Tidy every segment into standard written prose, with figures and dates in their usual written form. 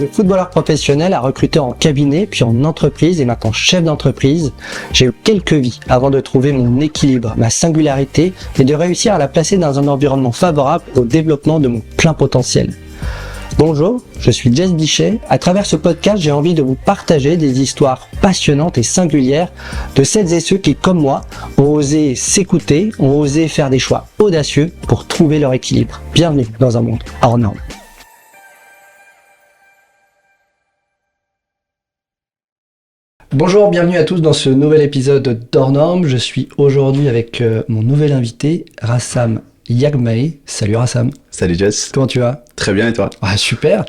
de footballeur professionnel à recruteur en cabinet, puis en entreprise et maintenant chef d'entreprise, j'ai eu quelques vies avant de trouver mon équilibre, ma singularité et de réussir à la placer dans un environnement favorable au développement de mon plein potentiel. Bonjour, je suis Jess Bichet. À travers ce podcast, j'ai envie de vous partager des histoires passionnantes et singulières de celles et ceux qui, comme moi, ont osé s'écouter, ont osé faire des choix audacieux pour trouver leur équilibre. Bienvenue dans un monde hors norme. Bonjour, bienvenue à tous dans ce nouvel épisode d'Hors Norme. Je suis aujourd'hui avec mon nouvel invité, Rassam Yagmae. Salut Rassam. Salut Jess. Comment tu vas ? Très bien et toi ? Ah, super.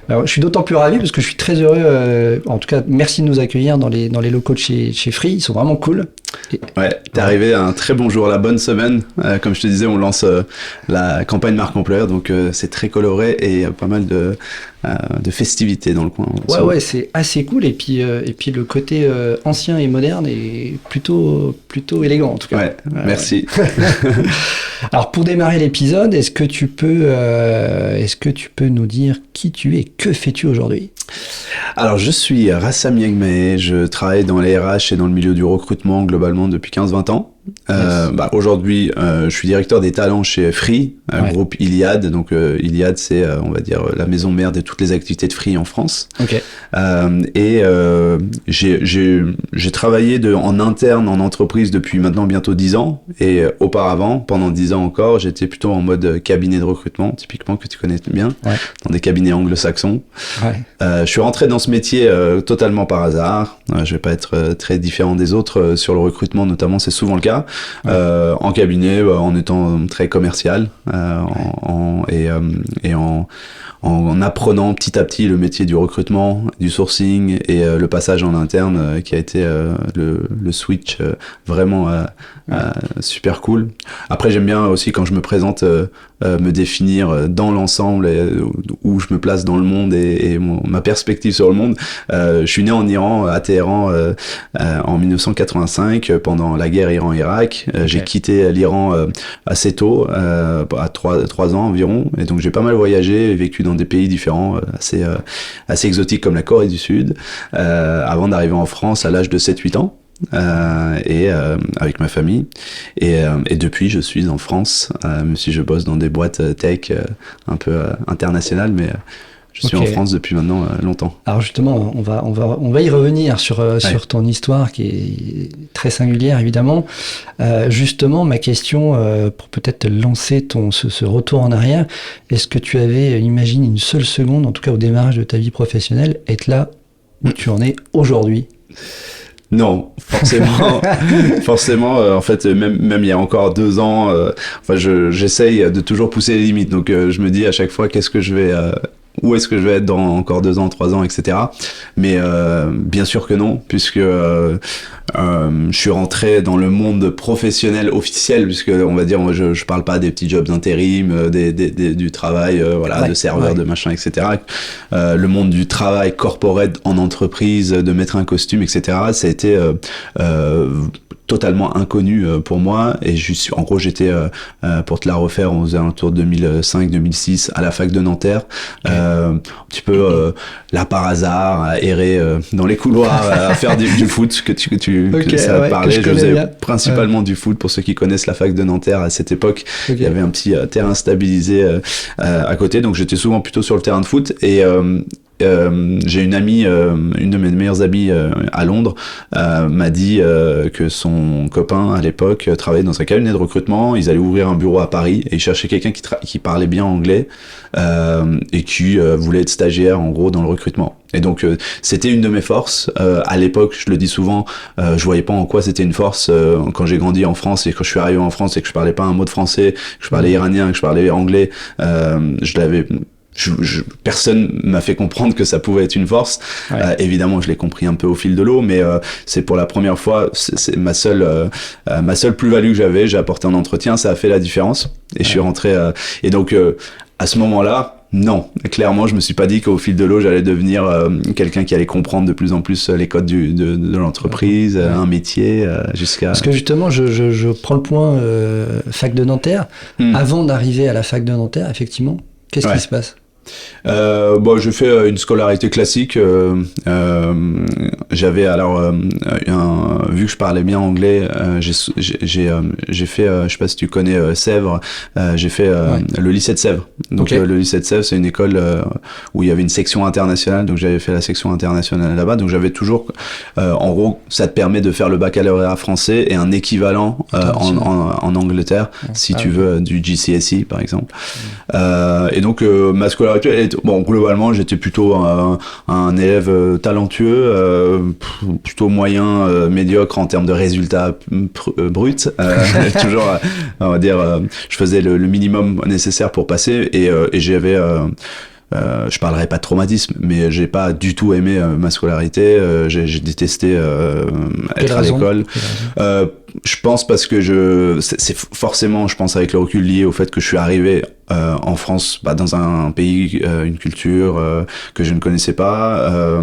Alors, je suis d'autant plus ravi parce que je suis très heureux. En tout cas, merci de nous accueillir dans les locaux de chez Free. Ils sont vraiment cool. Ouais, t'es arrivé à un très bon jour, la bonne semaine. Comme je te disais, on lance la campagne marque employeur, donc c'est très coloré et pas mal de festivités dans le coin. Ouais, c'est assez cool. Et puis le côté ancien et moderne est plutôt élégant en tout cas. Ouais, merci. Alors pour démarrer l'épisode, est-ce que tu peux nous dire qui tu es, que fais-tu aujourd'hui ? Alors je suis Rassam Yagmae, je travaille dans les RH et dans le milieu du recrutement globalement depuis 15-20 ans. Aujourd'hui, je suis directeur des talents chez Free, groupe Iliad. Donc Iliad, c'est on va dire la maison mère de toutes les activités de Free en France. Okay. J'ai travaillé en interne en entreprise depuis maintenant bientôt 10 ans. Et auparavant, pendant 10 ans encore, j'étais plutôt en mode cabinet de recrutement, typiquement que tu connais bien, dans des cabinets anglo-saxons. Ouais. Je suis rentré dans ce métier totalement par hasard. Je vais pas être très différent des autres sur le recrutement, notamment, c'est souvent le cas. En cabinet, en étant très commercial en apprenant petit à petit le métier du recrutement, du sourcing et le passage en interne qui a été le switch vraiment super cool. Après, j'aime bien aussi quand je me présente me définir dans l'ensemble où je me place dans le monde et ma perspective sur le monde. Je suis né en Iran, à Téhéran, en 1985 pendant la guerre Iran-Irak. Okay. J'ai quitté l'Iran assez tôt, à 3 ans environ, et donc j'ai pas mal voyagé et vécu dans des pays différents, assez exotiques comme la Corée du Sud, avant d'arriver en France à l'âge de 7-8 ans. Avec ma famille et depuis je suis en France, même si je bosse dans des boîtes tech un peu internationales, mais je suis en France depuis maintenant longtemps. Alors justement, on va y revenir sur ton histoire qui est très singulière évidemment. Justement, ma question pour peut-être lancer ce retour en arrière, est-ce que tu avais imaginé une seule seconde, en tout cas au démarrage de ta vie professionnelle, être là où tu en es aujourd'hui ? Non, forcément. En fait, même il y a encore 2 ans, j'essaye de toujours pousser les limites. Donc, je me dis à chaque fois, où est-ce que je vais être dans encore 2 ans, 3 ans, etc. Mais bien sûr que non, puisque je suis rentré dans le monde professionnel officiel, puisque on va dire, moi, je parle pas des petits jobs d'intérim, du travail, de serveur, de machin, etc. Le monde du travail corporate en entreprise, de mettre un costume, etc. Ça a été totalement inconnu pour moi, et en gros j'étais pour te la refaire, on faisait un tour 2005-2006 à la fac de Nanterre, un petit peu là par hasard à errer dans les couloirs à faire du foot que ça parlait. Je faisais principalement du foot, pour ceux qui connaissent la fac de Nanterre à cette époque. Il y avait un petit terrain stabilisé à côté, donc j'étais souvent plutôt sur le terrain de foot, et j'ai une amie, une de mes meilleures amies à Londres, m'a dit que son copain à l'époque travaillait dans un cabinet de recrutement. Ils allaient ouvrir un bureau à Paris et ils cherchaient quelqu'un qui parlait bien anglais et qui voulait être stagiaire en gros dans le recrutement. Et donc c'était une de mes forces. À l'époque, je le dis souvent, je voyais pas en quoi c'était une force quand j'ai grandi en France et quand je suis arrivé en France et que je parlais pas un mot de français, que je parlais iranien, que je parlais anglais. Personne m'a fait comprendre que ça pouvait être une force. Évidemment, je l'ai compris un peu au fil de l'eau, mais c'est pour la première fois, c'est ma seule plus-value que j'avais. J'ai apporté un entretien, ça a fait la différence, et je suis rentré. Et donc, à ce moment-là, non, clairement, je me suis pas dit qu'au fil de l'eau, j'allais devenir quelqu'un qui allait comprendre de plus en plus les codes de l'entreprise, un métier, jusqu'à... Parce que justement, je prends le point fac de Nanterre. Avant d'arriver à la fac de Nanterre, effectivement, qu'est-ce qui se passe ? Bon, j'ai fait une scolarité classique. J'avais alors vu que je parlais bien anglais, j'ai fait, je sais pas si tu connais Sèvres, j'ai fait le lycée de Sèvres. Donc le lycée de Sèvres, c'est une école où il y avait une section internationale. Donc j'avais fait la section internationale là-bas. Donc j'avais toujours, en gros, ça te permet de faire le baccalauréat français et un équivalent en Angleterre, si tu veux, du GCSE par exemple. Et donc ma scolarité, bon, globalement, j'étais plutôt un élève talentueux, plutôt moyen, médiocre en termes de résultats bruts. Toujours, on va dire, je faisais le minimum nécessaire pour passer et j'avais... je parlerai pas de traumatisme, mais j'ai pas du tout aimé ma scolarité. J'ai détesté être à l'école. Je pense parce que c'est forcément, je pense avec le recul lié au fait que je suis arrivé en France, dans un pays, une culture que je ne connaissais pas.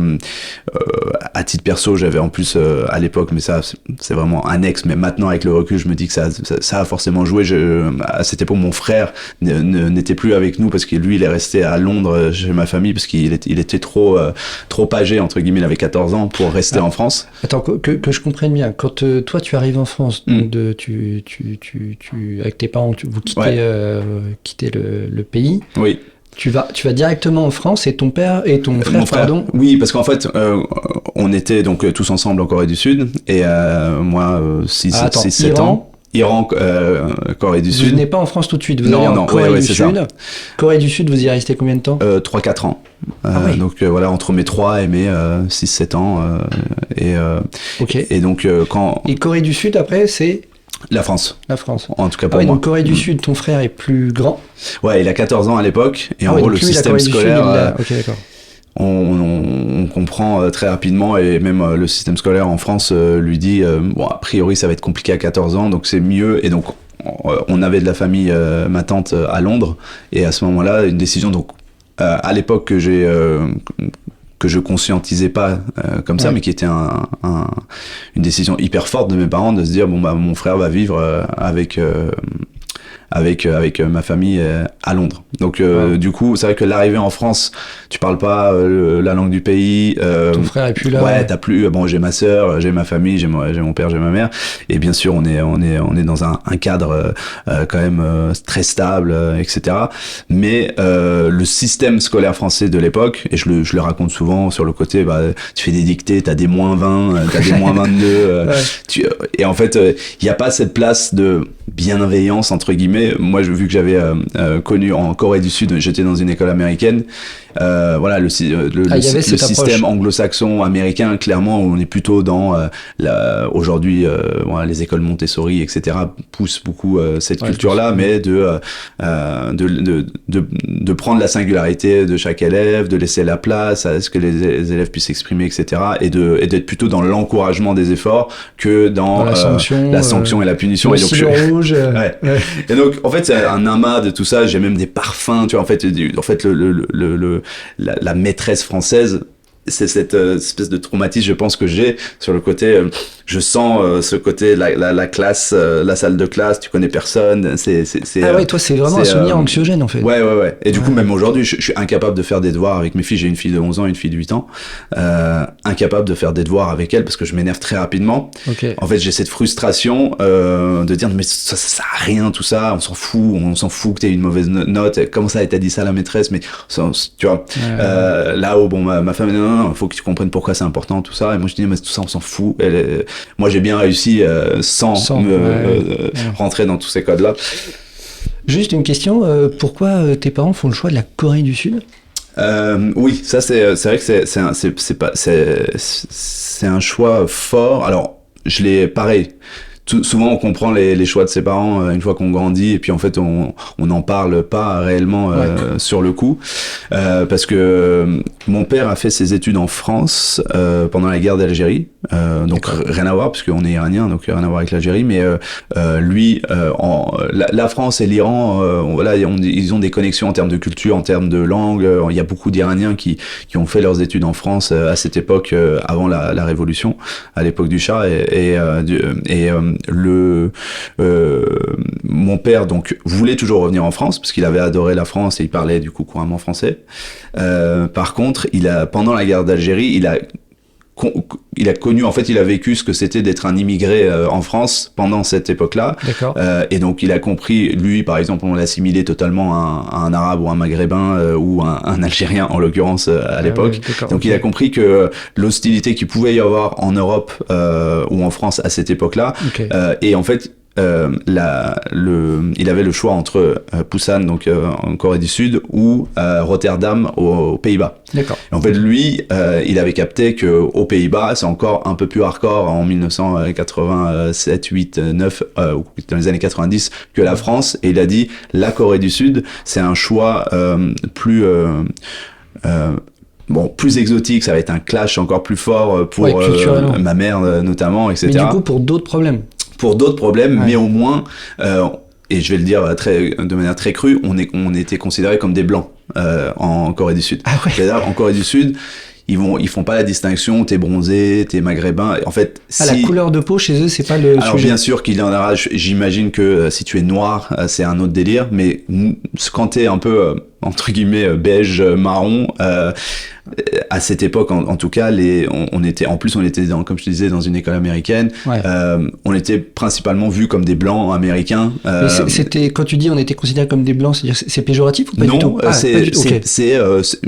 À titre perso, j'avais en plus à l'époque, mais ça c'est vraiment annexe. Mais maintenant avec le recul, je me dis que ça a forcément joué. À cette époque, mon frère n'était plus avec nous parce que lui, il est resté à Londres chez ma famille parce qu'il était trop âgé entre guillemets. Il avait 14 ans pour rester en France. Attends, que je comprenne bien. Quand toi tu arrives en France, donc tu avec tes parents, vous quittez le pays. Oui. Tu vas directement en France et ton père et ton frère, mon frère, pardon. Oui, parce qu'en fait, on était donc tous ensemble en Corée du Sud et moi 6-7 ans. Iran, Corée du Sud. Vous venez pas en France tout de suite, vous allez en Corée du Sud. Ça. Corée du Sud, vous y restez combien de temps? 3-4 ans. Donc voilà, entre mes 3 et mes 6-7 ans. Et donc quand... Et Corée du Sud, après, c'est... La France. En tout cas pour moi. Donc Corée du Sud, ton frère est plus grand. Ouais, il a 14 ans à l'époque. Et en gros, le système scolaire... Ok, d'accord. On comprend très rapidement et même le système scolaire en France lui dit bon, a priori ça va être compliqué à 14 ans, donc c'est mieux. Et donc on avait de la famille, ma tante à Londres, et à ce moment-là une décision donc à l'époque que je conscientisais pas comme ça, mais qui était une décision hyper forte de mes parents de se dire bon bah mon frère va vivre avec ma famille à Londres. Donc du coup, c'est vrai que l'arrivée en France, tu parles pas la langue du pays. Ton frère est plus là. Ouais, t'as plus. Bon, j'ai ma sœur, j'ai ma famille, j'ai mon père, j'ai ma mère. Et bien sûr, on est dans un cadre quand même très stable, etc. Mais le système scolaire français de l'époque, et je le raconte souvent sur le côté, tu fais des dictées, t'as des -20, t'as des -22. Et en fait, il y a pas cette place de bienveillance entre guillemets. Moi, vu que j'avais connu en Corée du Sud, j'étais dans une école américaine. Voilà, le système anglo-saxon américain, clairement, on est plutôt dans aujourd'hui voilà, les écoles Montessori, etc. poussent beaucoup cette culture-là, mais de prendre la singularité de chaque élève, de laisser la place à ce que les élèves puissent s'exprimer, etc. Et d'être plutôt dans l'encouragement des efforts que dans la sanction et la punition. Et donc rouge. Et donc en fait c'est un amas de tout ça. J'ai même des parfums, tu vois. En fait la maîtresse française, c'est cette espèce de traumatisme, je pense, que j'ai sur le côté je sens ce côté la classe, la salle de classe, tu connais personne, c'est ouais, toi c'est vraiment un souvenir anxiogène en fait. Ouais. Et du coup même aujourd'hui je suis incapable de faire des devoirs avec mes filles. J'ai une fille de 11 ans, une fille de 8 ans, incapable de faire des devoirs avec elle parce que je m'énerve très rapidement. En fait j'ai cette frustration de dire mais ça sert à rien tout ça, on s'en fout que t'aies une mauvaise note. Comment ça, t'as dit ça à la maîtresse, mais tu vois, là-haut bon ma femme non, faut que tu comprennes pourquoi c'est important tout ça, et moi je dis mais tout ça on s'en fout. Moi j'ai bien réussi sans rentrer dans tous ces codes là. Juste une question, pourquoi tes parents font le choix de la Corée du Sud? Oui, ça c'est vrai que c'est un choix fort. Alors je l'ai pareil. Souvent on comprend les choix de ses parents une fois qu'on grandit, et puis en fait on n'en parle pas réellement sur le coup, parce que mon père a fait ses études en France pendant la guerre d'Algérie, donc rien à voir parce qu'on est iranien, donc rien à voir avec l'Algérie, mais lui la France et l'Iran voilà, ils ont des connexions en termes de culture, en termes de langue. Il y a beaucoup d'Iraniens qui ont fait leurs études en France à cette époque, avant la révolution, à l'époque du Shah, et mon père donc voulait toujours revenir en France parce qu'il avait adoré la France et il parlait du coup couramment français. Par contre, pendant la guerre d'Algérie, il a connu, en fait, il a vécu ce que c'était d'être un immigré en France pendant cette époque-là. D'accord. Et donc, il a compris, lui, par exemple, on l'assimilait totalement à un Arabe ou un Maghrébin ou un Algérien, en l'occurrence, à l'époque. Ouais, donc, il a compris que l'hostilité qu'il pouvait y avoir en Europe ou en France à cette époque-là, et en fait, il avait le choix entre Busan, donc en Corée du Sud, ou Rotterdam aux Pays-Bas. D'accord. En fait, lui, il avait capté que aux Pays-Bas, c'est encore un peu plus hardcore en 1987, 8, 9, ou dans les années 90 que la France. Et il a dit, la Corée du Sud, c'est un choix plus exotique, ça va être un clash encore plus fort pour ma mère notamment, etc. Mais du coup, pour d'autres problèmes. Pour d'autres problèmes, mais au moins, et je vais le dire de manière très crue, on était considérés comme des blancs en Corée du Sud. Ah ouais. C'est-à-dire, en Corée du Sud, ils font pas la distinction, t'es bronzé, t'es maghrébin. En fait, la couleur de peau chez eux, c'est pas le Alors sujet. bien sûr qu'il y en aura, j'imagine que si tu es noir, c'est un autre délire, mais quand t'es un peu entre guillemets beige marron, à cette époque en tout cas, on était comme je te disais dans une école américaine. Ouais. On était principalement vus comme des blancs américains. C'était quand tu dis on était considérés comme des blancs, c'est-à-dire c'est péjoratif ou pas non, du tout? c'est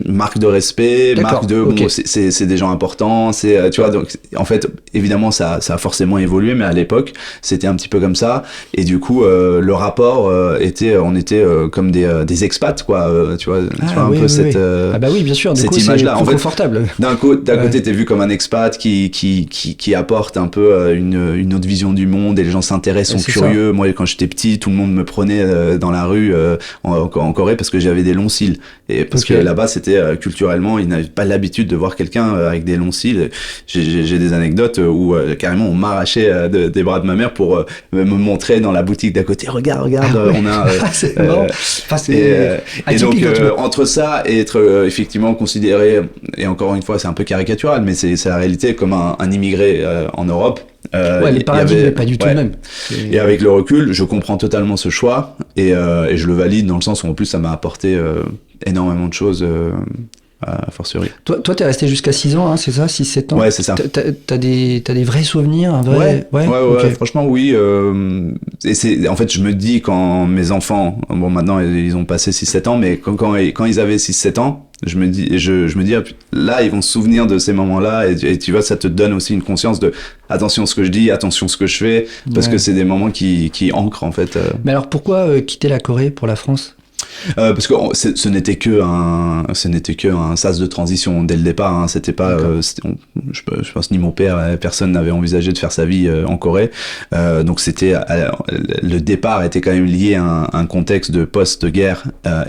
marque de respect, marque de bon, c'est des gens importants, tu vois, donc en fait évidemment ça a forcément évolué, mais à l'époque c'était un petit peu comme ça, et du coup le rapport on était comme des expats quoi, tu vois un peu cette ah bah oui bien sûr, cette image-là. En fait, confortable. D'un côté t'es vu comme un expat qui apporte un peu une autre vision du monde, et les gens s'intéressent, sont curieux. Moi quand j'étais petit, tout le monde me prenait dans la rue en Corée parce que j'avais des longs cils, et parce que là-bas c'était culturellement ils n'avaient pas l'habitude de voir quelqu'un avec des longs cils. J'ai des anecdotes où carrément on m'arrachait des bras de ma mère pour me montrer dans la boutique d'à côté, regarde on a et donc entre ça et être effectivement considéré, et encore une fois c'est un peu caricatural, mais c'est la réalité, comme un immigré en Europe. Le paradigme n'est pas du tout le même. Et avec le recul, je comprends totalement ce choix, et je le valide dans le sens où en plus ça m'a apporté énormément de choses a fortiori. Toi t'es resté jusqu'à 6 ans, hein, c'est ça, 6-7 ans? Ouais, c'est ça. T'as des vrais souvenirs, un vrai... Ouais, franchement oui. Et en fait je me dis, quand mes enfants, bon maintenant ils ont passé 6-7 ans, mais quand ils avaient 6-7 ans, je me dis là ils vont se souvenir de ces moments-là, et tu vois, ça te donne aussi une conscience de attention ce que je dis, attention ce que je fais, parce que c'est des moments qui ancrent en fait. Mais alors pourquoi quitter la Corée pour la France? Parce que ce n'était que un sas de transition dès le départ, hein. C'était pas je pense ni mon père, personne n'avait envisagé de faire sa vie en Corée, donc le départ était quand même lié à un contexte de post-guerre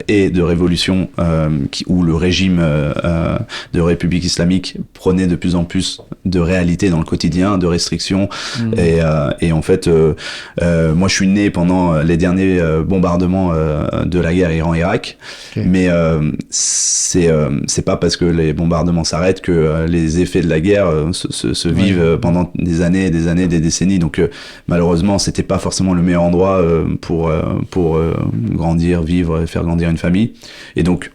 et de révolution où le régime de République islamique prenait de plus en plus de réalité dans le quotidien, de restrictions, et en fait moi je suis né pendant les derniers bombardements de la guerre Iran-Irak, mais c'est pas parce que les bombardements s'arrêtent que les effets de la guerre se vivent pendant des années, des décennies. Donc malheureusement, c'était pas forcément le meilleur endroit pour grandir, vivre et faire grandir une famille. Et donc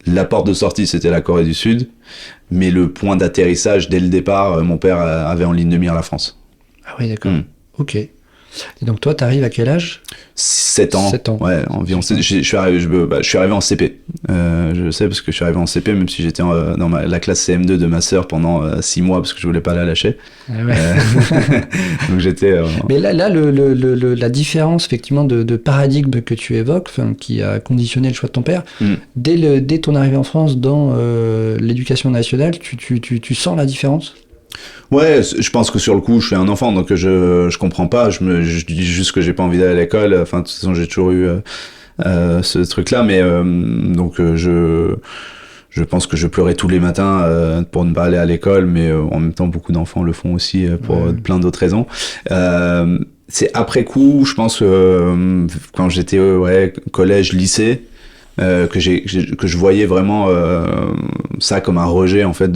la porte de sortie, c'était la Corée du Sud, mais le point d'atterrissage dès le départ, mon père avait en ligne de mire la France. Ah oui, d'accord. Ok. Et donc toi, t'arrives à quel âge? 7 ans. 7 ans. Ouais, environ. Je suis arrivé en CP. Je sais parce que je suis arrivé en CP, même si j'étais dans la classe CM2 de ma sœur pendant 6 mois parce que je voulais pas la lâcher. Ah ouais. Donc j'étais. Mais là, la différence effectivement de paradigme que tu évoques, qui a conditionné le choix de ton père, dès ton arrivée en France dans l'éducation nationale, tu sens la différence? Ouais, je pense que sur le coup, je suis un enfant, donc je comprends pas. Je dis juste que j'ai pas envie d'aller à l'école. Enfin, de toute façon, j'ai toujours eu ce truc-là, mais donc je pense que je pleurais tous les matins pour ne pas aller à l'école, mais en même temps, beaucoup d'enfants le font aussi pour plein d'autres raisons. C'est après coup, je pense que quand j'étais collège, lycée, que je voyais vraiment ça comme un rejet en fait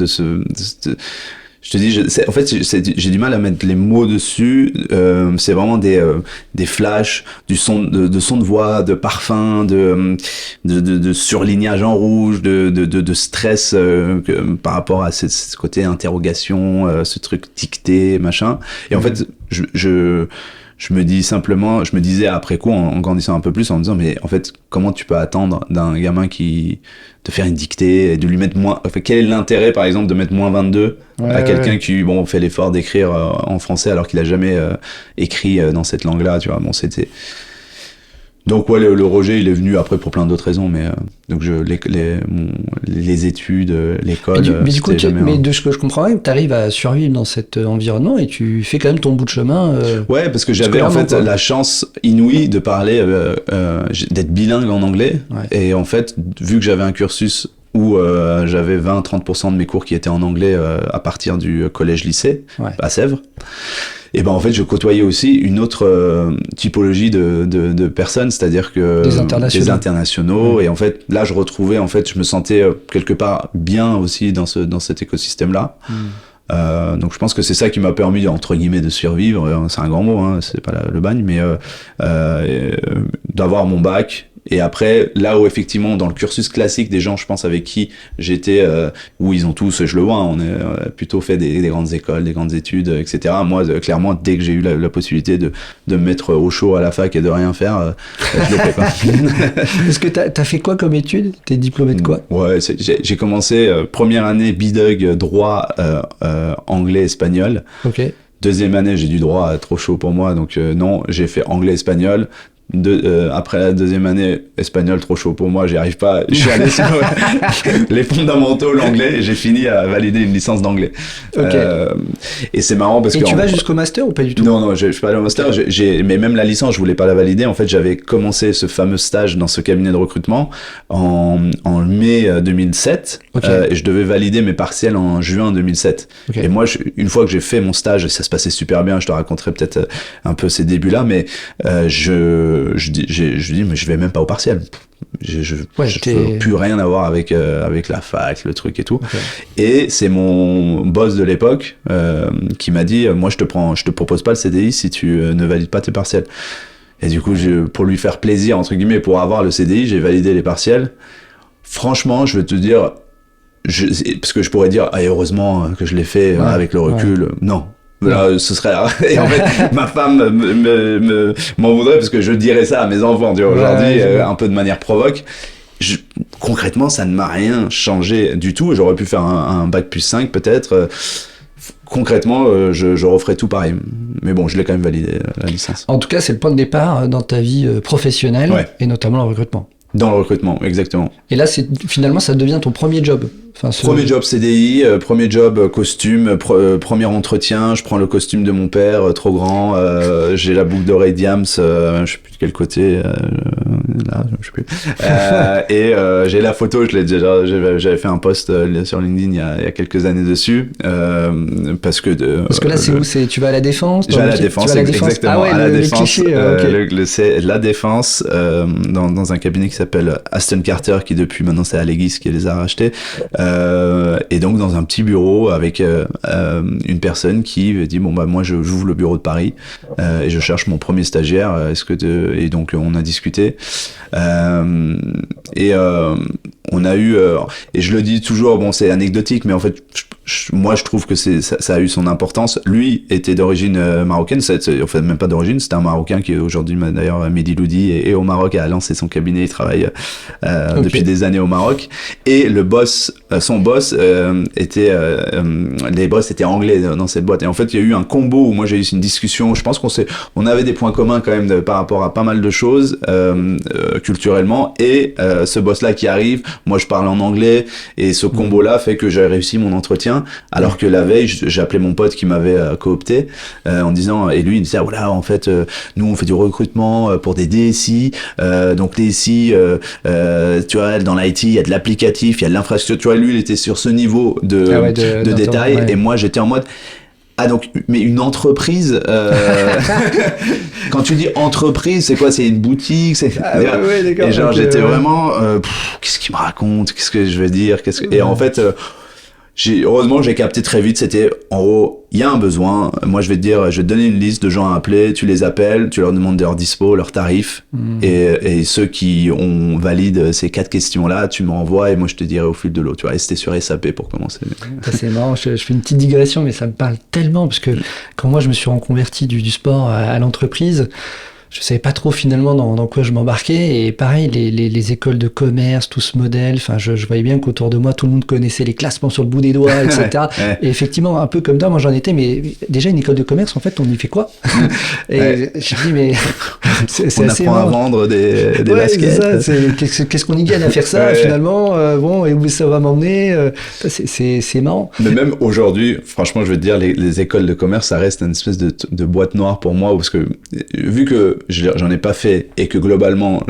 je te dis, en fait, j'ai du mal à mettre les mots dessus. C'est vraiment des flashs, du son, de son de voix, de parfum, de surlignage en rouge, de stress par rapport à ce côté interrogation, ce truc dicté, machin. Et en fait, je me disais après coup, en grandissant un peu plus, en me disant, mais en fait, comment tu peux attendre d'un gamin de faire une dictée et de lui mettre moins, enfin, quel est l'intérêt, par exemple, de mettre moins 22 à quelqu'un qui, fait l'effort d'écrire en français alors qu'il a jamais écrit dans cette langue-là, tu vois. Bon, c'était... Donc ouais, le rejet, il est venu après pour plein d'autres raisons, mais donc les études, l'école. Mais du coup, mais de ce que je comprends, tu arrives à survivre dans cet environnement et tu fais quand même ton bout de chemin. Ouais, parce que j'avais en fait la chance inouïe de parler, d'être bilingue en anglais, et en fait, vu que j'avais un cursus où j'avais 20-30% de mes cours qui étaient en anglais à partir du collège-lycée à Sèvres. Et ben en fait je côtoyais aussi une autre typologie de personnes, c'est-à-dire que des internationaux et en fait là je retrouvais, en fait je me sentais quelque part bien aussi dans cet écosystème là. Donc je pense que c'est ça qui m'a permis entre guillemets de survivre, c'est un grand mot, hein, c'est pas le bagne, mais d'avoir mon bac. Et après, là où effectivement, dans le cursus classique des gens, je pense, avec qui j'étais, où ils ont tous, je le vois, on est plutôt fait des grandes écoles, des grandes études, etc. Moi, clairement, dès que j'ai eu la possibilité de me mettre au chaud à la fac et de rien faire, je l'ai fait, quoi. Est-ce que t'as fait quoi comme études? T'es diplômé de quoi? Ouais, j'ai commencé première année bidug, droit, anglais, espagnol. Ok. Deuxième année, j'ai du droit trop chaud pour moi, donc non, j'ai fait anglais, espagnol. Après la deuxième année, espagnol trop chaud pour moi, j'y arrive pas. Je suis allé sur les fondamentaux, l'anglais, et j'ai fini à valider une licence d'anglais. Okay. Et c'est marrant parce que... Et tu vas jusqu'au master ou pas du tout? Non, je suis pas allé au master, mais même la licence, je voulais pas la valider. En fait, j'avais commencé ce fameux stage dans ce cabinet de recrutement en mai 2007, et je devais valider mes partiels en juin 2007. Okay. Et moi, une fois que j'ai fait mon stage, et ça se passait super bien, je te raconterai peut-être un peu ces débuts-là, mais je dis mais je vais même pas au partiel. Je veux plus rien avoir avec la fac, le truc et tout. Okay. Et c'est mon boss de l'époque qui m'a dit moi je te propose pas le CDI si tu ne valides pas tes partiels. Et du coup pour lui faire plaisir entre guillemets, pour avoir le CDI, j'ai validé les partiels. Franchement, je vais te dire parce que je pourrais dire heureusement que je l'ai fait avec le recul. Non. Là, ce serait... Et en fait, ma femme m'en voudrait parce que je dirais ça à mes enfants, tu vois, aujourd'hui, un peu de manière provoque. Concrètement, ça ne m'a rien changé du tout. J'aurais pu faire un bac plus 5 peut-être. Concrètement, je referais tout pareil. Mais bon, je l'ai quand même validé, la licence. En tout cas, c'est le point de départ dans ta vie professionnelle et notamment le recrutement. Dans le recrutement, exactement. Et là, finalement, ça devient ton premier job. Enfin, Premier job CDI, premier job costume, premier entretien, je prends le costume de mon père, trop grand, j'ai la boucle d'oreille Diams, je sais plus de quel côté, là, je sais plus. Et j'ai la photo, j'avais fait un post sur LinkedIn il y a quelques années dessus, parce que là, c'est où? Tu vas à la Défense? Je vais à la Défense, exactement. Ah ouais, à la Défense, okay. La Défense, dans un cabinet qui s'appelle Aston Carter, qui depuis maintenant c'est Allegis qui les a rachetés. Et donc dans un petit bureau avec une personne qui dit bon bah moi j'ouvre le bureau de Paris et je cherche mon premier stagiaire, et donc on a discuté et on a eu et je le dis toujours, bon c'est anecdotique mais en fait moi je trouve que ça a eu son importance. Lui était d'origine marocaine, en fait même pas d'origine, c'était un Marocain qui est aujourd'hui d'ailleurs Mehdi Loudi et au Maroc a lancé son cabinet, il travaille depuis des années au Maroc, et le boss, son boss les boss étaient anglais dans cette boîte, et en fait il y a eu un combo où moi j'ai eu une discussion, je pense qu'on avait des points communs quand même par rapport à pas mal de choses culturellement, et ce boss là qui arrive, moi je parle en anglais, et ce combo là fait que j'ai réussi mon entretien, alors que la veille j'ai appelé mon pote qui m'avait coopté en disant, et lui il me disait voilà en fait nous on fait du recrutement pour des DSI, donc DSI tu vois dans l'IT il y a de l'applicatif, il y a de l'infrastructure, tu vois, lui il était sur ce niveau de détail, et moi j'étais en mode donc mais une entreprise quand tu dis entreprise c'est quoi, c'est une boutique, c'est d'accord, et genre j'étais vraiment qu'est-ce qu'il me raconte, qu'est-ce que je vais dire, et en fait heureusement, j'ai capté très vite, c'était, en gros, il y a un besoin. Moi, je vais te donner une liste de gens à appeler, tu les appelles, tu leur demandes leur dispo, leurs tarifs, et ceux qui valident ces 4 questions-là, tu m'envoies et moi, je te dirai au fil de l'eau, tu vois. Et c'était sur SAP pour commencer. Ça, c'est marrant, je fais une petite digression, mais ça me parle tellement, parce que quand moi, je me suis reconverti du sport à l'entreprise, je savais pas trop finalement dans quoi je m'embarquais, et pareil, les écoles de commerce, tout ce modèle, enfin je voyais bien qu'autour de moi tout le monde connaissait les classements sur le bout des doigts, etc. Et effectivement, un peu comme toi, moi j'en étais, mais déjà une école de commerce, en fait, on y fait quoi? Et je me dis, mais c'est on assez apprend marrant. à vendre des baskets. Qu'est-ce qu'on y gagne à faire ça finalement, bon, et où ça va m'emmener, c'est marrant. Mais même aujourd'hui, franchement, je veux te dire, les écoles de commerce, ça reste une espèce de boîte noire pour moi, parce que vu que j'en ai pas fait et que globalement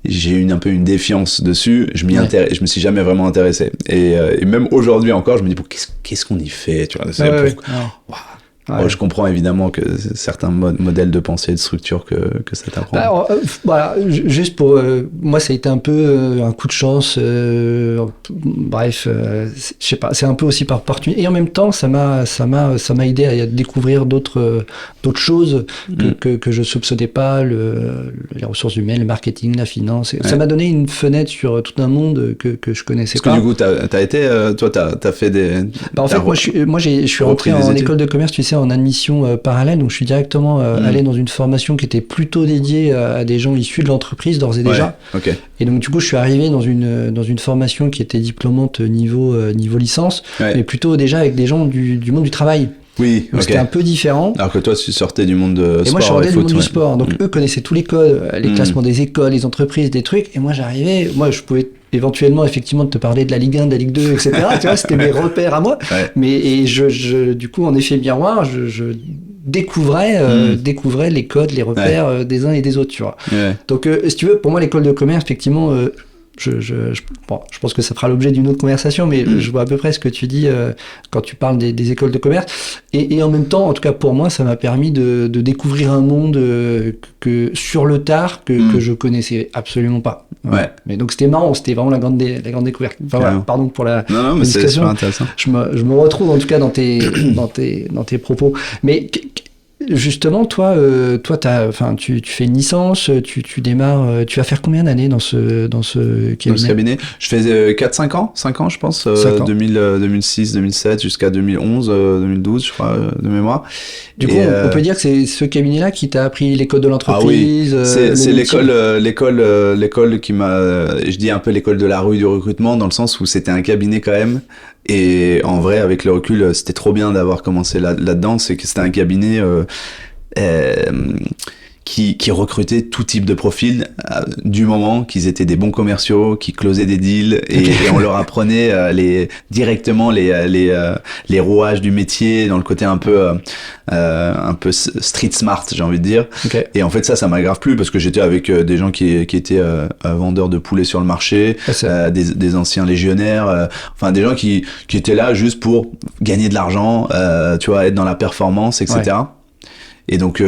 j'ai eu un peu une défiance dessus, je me suis jamais vraiment intéressé, et même aujourd'hui encore je me dis, qu'est-ce qu'on y fait, tu vois, je comprends évidemment que certains modèles de pensée et de structure que ça t'apprend. Alors, voilà, juste pour moi, ça a été un peu un coup de chance. Bref, je sais pas, c'est un peu aussi par opportunité. Et en même temps, ça m'a aidé à découvrir d'autres choses que je soupçonnais pas, les ressources humaines, le marketing, la finance. Ça m'a donné une fenêtre sur tout un monde que je connaissais pas. Parce que du coup, t'as été, toi, t'as fait des. En fait, moi, je suis rentré en école de commerce, tu sais, en admission parallèle, donc je suis directement allé dans une formation qui était plutôt dédiée à des gens issus de l'entreprise d'ores et déjà. Okay. Et donc du coup, je suis arrivé dans une formation qui était diplômante niveau licence, mais plutôt déjà avec des gens du monde du travail. Oui, donc c'était un peu différent. Alors que toi, tu sortais du monde de sport. Et moi, je sortais du monde du sport. Donc eux connaissaient tous les codes, les classements des écoles, les entreprises, des trucs. Et moi, j'arrivais, je pouvais éventuellement effectivement te parler de la Ligue 1, de la Ligue 2, etc. Tu vois, c'était mes repères à moi. Mais du coup, en effet miroir, je découvrais les codes, les repères des uns et des autres, tu vois. Donc, si tu veux, pour moi, l'école de commerce, effectivement, je pense que ça fera l'objet d'une autre conversation, mais je vois à peu près ce que tu dis quand tu parles des écoles de commerce. Et en même temps, en tout cas pour moi, ça m'a permis de découvrir un monde que sur le tard que je connaissais absolument pas. Mais donc c'était marrant, c'était vraiment la grande découverte. Enfin voilà, pardon pour la mais c'est super intéressant. Je me retrouve en tout cas dans tes propos. Mais justement, toi, tu fais une licence, tu démarres, tu vas faire combien d'années dans ce cabinet? Je fais 5 ans, je pense, 2006, 2007 jusqu'à 2011, 2012, je crois, de mémoire. Du coup, on peut dire que c'est ce cabinet-là qui t'a appris les codes de l'entreprise. Ah oui, c'est l'école qui m'a, je dis un peu l'école de la rue du recrutement, dans le sens où c'était un cabinet quand même. Et en vrai, avec le recul, c'était trop bien d'avoir commencé là-dedans. C'est que c'était un cabinet qui recrutait tout type de profil, du moment qu'ils étaient des bons commerciaux, qui closaient des deals, et on leur apprenait directement les rouages du métier, dans le côté un peu street smart, j'ai envie de dire. Et en fait, ça m'a grave plu, parce que j'étais avec des gens qui étaient vendeurs de poulets sur le marché, des anciens légionnaires, enfin des gens qui étaient là juste pour gagner de l'argent, tu vois, être dans la performance, etc. Et donc,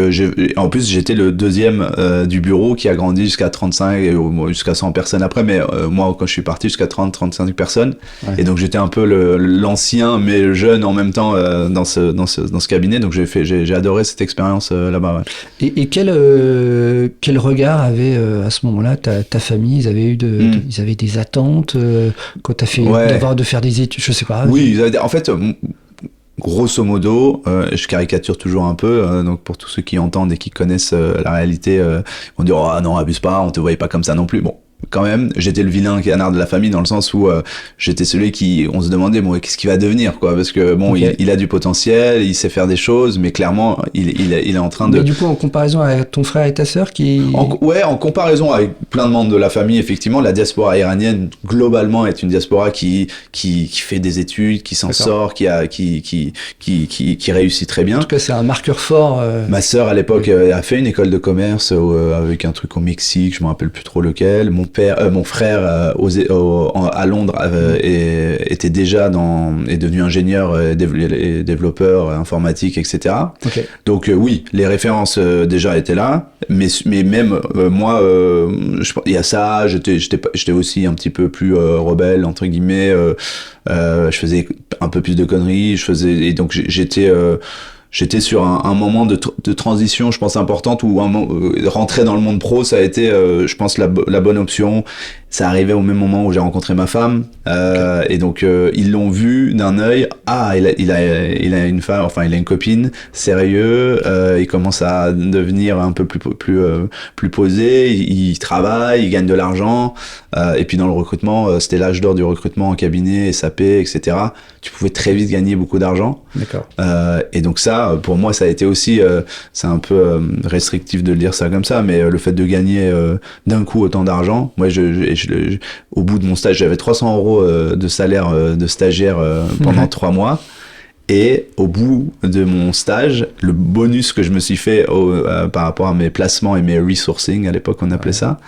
en plus, j'étais le deuxième du bureau qui a grandi jusqu'à 35 et jusqu'à 100 personnes après. Mais moi, quand je suis parti, jusqu'à 30-35 personnes. Et donc, j'étais un peu l'ancien, mais jeune en même temps dans ce cabinet. Donc, j'ai adoré cette expérience là-bas. Et quel regard avait à ce moment-là ta famille? Ils avaient des attentes quand t'as fait de faire des études, je sais pas. Oui, en fait. Grosso modo, je caricature toujours un peu, donc pour tous ceux qui entendent et qui connaissent la réalité, on dit oh non, abuse pas, on te voyait pas comme ça non plus. Bon, quand même, j'étais le vilain canard de la famille, dans le sens où j'étais celui on se demandait qu'est-ce qu'il va devenir, quoi, parce que il a du potentiel, il sait faire des choses, mais clairement il est en train de. Mais du coup, en comparaison à ton frère et ta sœur en comparaison avec plein de membres de la famille, effectivement, la diaspora iranienne globalement est une diaspora qui fait des études, qui s'en sort, qui réussit très bien. En tout cas, c'est un marqueur fort. Ma sœur à l'époque a fait une école de commerce avec un truc au Mexique, je me rappelle plus trop lequel. Mon mon frère à Londres était déjà est devenu ingénieur et développeur informatique, etc. Okay. Donc oui, les références déjà étaient là, mais même moi, il y a ça, j'étais aussi un petit peu plus rebelle entre guillemets. Je faisais un peu plus de conneries, et donc j'étais sur un moment de transition, je pense, importante, où rentrer dans le monde pro, ça a été, je pense, la bonne option. Ça arrivait au même moment où j'ai rencontré ma femme, et donc ils l'ont vu d'un œil. Ah, il a une femme, enfin il a une copine, sérieux. Il commence à devenir un peu plus posé. Il travaille, il gagne de l'argent. Et puis dans le recrutement, c'était l'âge d'or du recrutement en cabinet, SAP, etc. Tu pouvais très vite gagner beaucoup d'argent. D'accord. Et donc ça, pour moi, ça a été aussi, c'est un peu restrictif de le dire ça comme ça, mais le fait de gagner d'un coup autant d'argent, moi, au bout de mon stage, j'avais 300 euros de salaire de stagiaire pendant 3 mois. Et au bout de mon stage, le bonus que je me suis fait par rapport à mes placements et mes resourcing, à l'époque on appelait ça,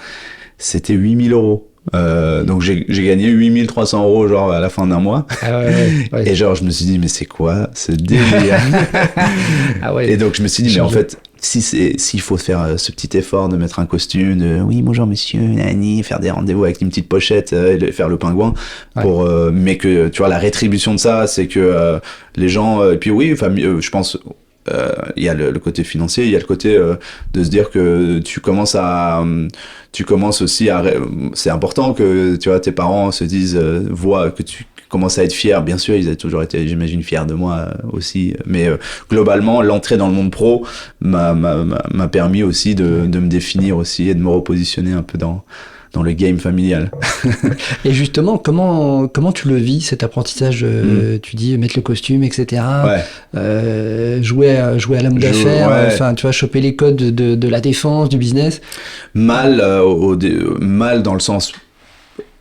c'était 8000 euros. Donc j'ai gagné 8300 euros genre à la fin d'un mois. Ouais. Et genre je me suis dit mais c'est quoi ce délire. Et donc je me suis dit mais en fait s'il faut faire ce petit effort de mettre un costume, de oui bonjour monsieur Nani, faire des rendez-vous avec une petite pochette et faire le pingouin pour mais que tu vois la rétribution de ça c'est que les gens et puis oui je pense il y a le côté financier, il y a le côté de se dire que tu commences aussi à c'est important que tu vois tes parents se disent voient que tu commences à être fier. Bien sûr ils ont toujours été, j'imagine, fiers de moi aussi, mais globalement l'entrée dans le monde pro m'a permis aussi de me définir aussi et de me repositionner un peu dans le game familial. Et justement, comment tu le vis, cet apprentissage tu dis mettre le costume, etc. Jouer à l'homme d'affaires, enfin, tu vois, choper les codes de la défense, du business. Mal dans le sens...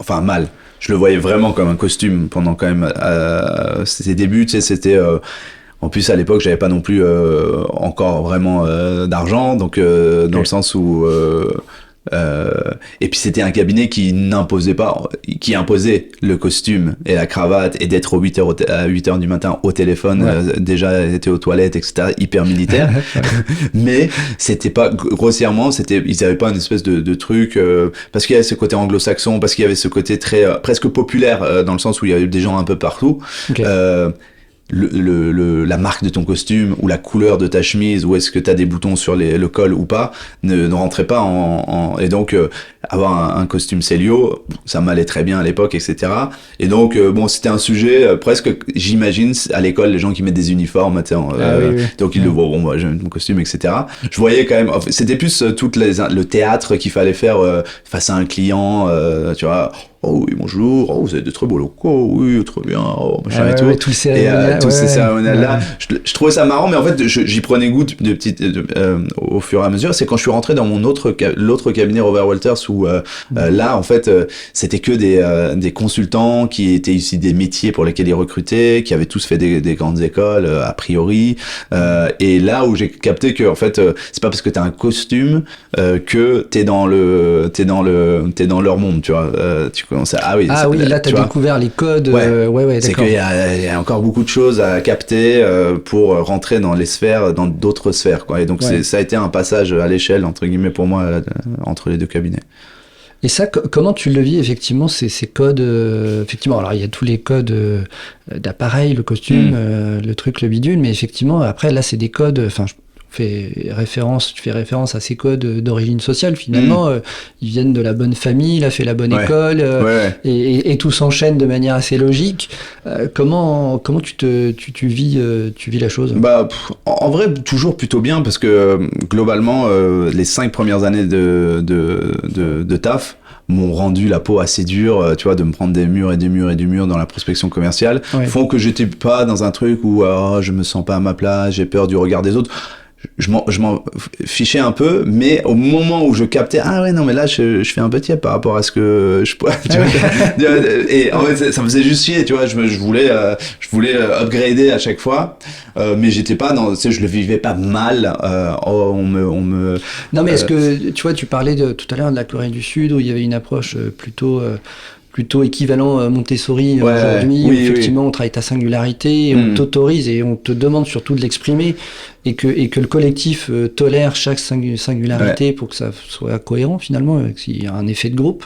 Enfin, mal. Je le voyais vraiment comme un costume pendant quand même... ses débuts, tu sais, c'était... En plus, à l'époque, j'avais pas non plus encore vraiment d'argent, donc dans le sens où... et puis c'était un cabinet qui imposait le costume et la cravate et d'être à 8h du matin au téléphone, déjà était aux toilettes, etc., hyper militaire. Mais c'était pas grossièrement, ils avaient pas une espèce de truc parce qu'il y avait ce côté anglo-saxon, parce qu'il y avait ce côté très presque populaire dans le sens où il y avait des gens un peu partout. La marque de ton costume ou la couleur de ta chemise, ou est-ce que t'as des boutons sur le col ou pas, ne rentrait pas et donc avoir un costume Célio, ça m'allait très bien à l'époque, etc. Et donc c'était un sujet presque, j'imagine, à l'école, les gens qui mettent des uniformes, donc ils le voient, moi j'ai mon costume, etc. Je voyais quand même, c'était plus le théâtre qu'il fallait faire face à un client, tu vois. Oh oui, bonjour, oh, vous avez de très beaux locaux, oui, très bien, oh, machin et tout. Tous ces cérémoniales-là. Je trouvais ça marrant, mais en fait, j'y prenais goût au fur et à mesure. C'est quand je suis rentré dans l'autre cabinet, Robert Walters, où là, en fait, c'était que des consultants qui étaient issus des métiers pour lesquels ils recrutaient, qui avaient tous fait des grandes écoles, a priori. Et là où j'ai capté que, en fait, c'est pas parce que t'as un costume que t'es dans leur monde, tu vois. Tu commences à, là t'as découvert les codes. C'est d'accord. qu'il y a encore beaucoup de choses à capter pour rentrer dans les sphères, dans d'autres sphères, quoi. Et donc ça a été un passage à l'échelle entre guillemets pour moi entre les deux cabinets. Et ça, comment tu le vis effectivement ces codes effectivement, alors il y a tous les codes d'appareil, le costume, le truc, le bidule, mais effectivement après là c'est des codes. Enfin, tu fais référence à ces codes d'origine sociale finalement. Ils viennent de la bonne famille, il a fait la bonne école, et tout s'enchaîne de manière assez logique. Comment tu vis la chose? En vrai toujours plutôt bien, parce que globalement les 5 premières années de taf m'ont rendu la peau assez dure, tu vois, de me prendre des murs et des murs et du mur dans la prospection commerciale, font que j'étais pas dans un truc où je me sens pas à ma place, j'ai peur du regard des autres. je m'en fichais un peu, mais au moment où je captais, ah ouais, non, mais là, je fais un peu tiède par rapport à ce que je pourrais, tu vois. Et en fait, ça me faisait juste chier, tu vois, je voulais upgrader à chaque fois, mais j'étais pas dans, tu sais, je le vivais pas mal, Non, mais est-ce que, tu vois, tu parlais tout à l'heure de la Corée du Sud, où il y avait une approche plutôt équivalent Montessori aujourd'hui, où effectivement on travaille ta singularité, et on t'autorise et on te demande surtout de l'exprimer, et que le collectif tolère chaque singularité pour que ça soit cohérent finalement, qu'il y a un effet de groupe.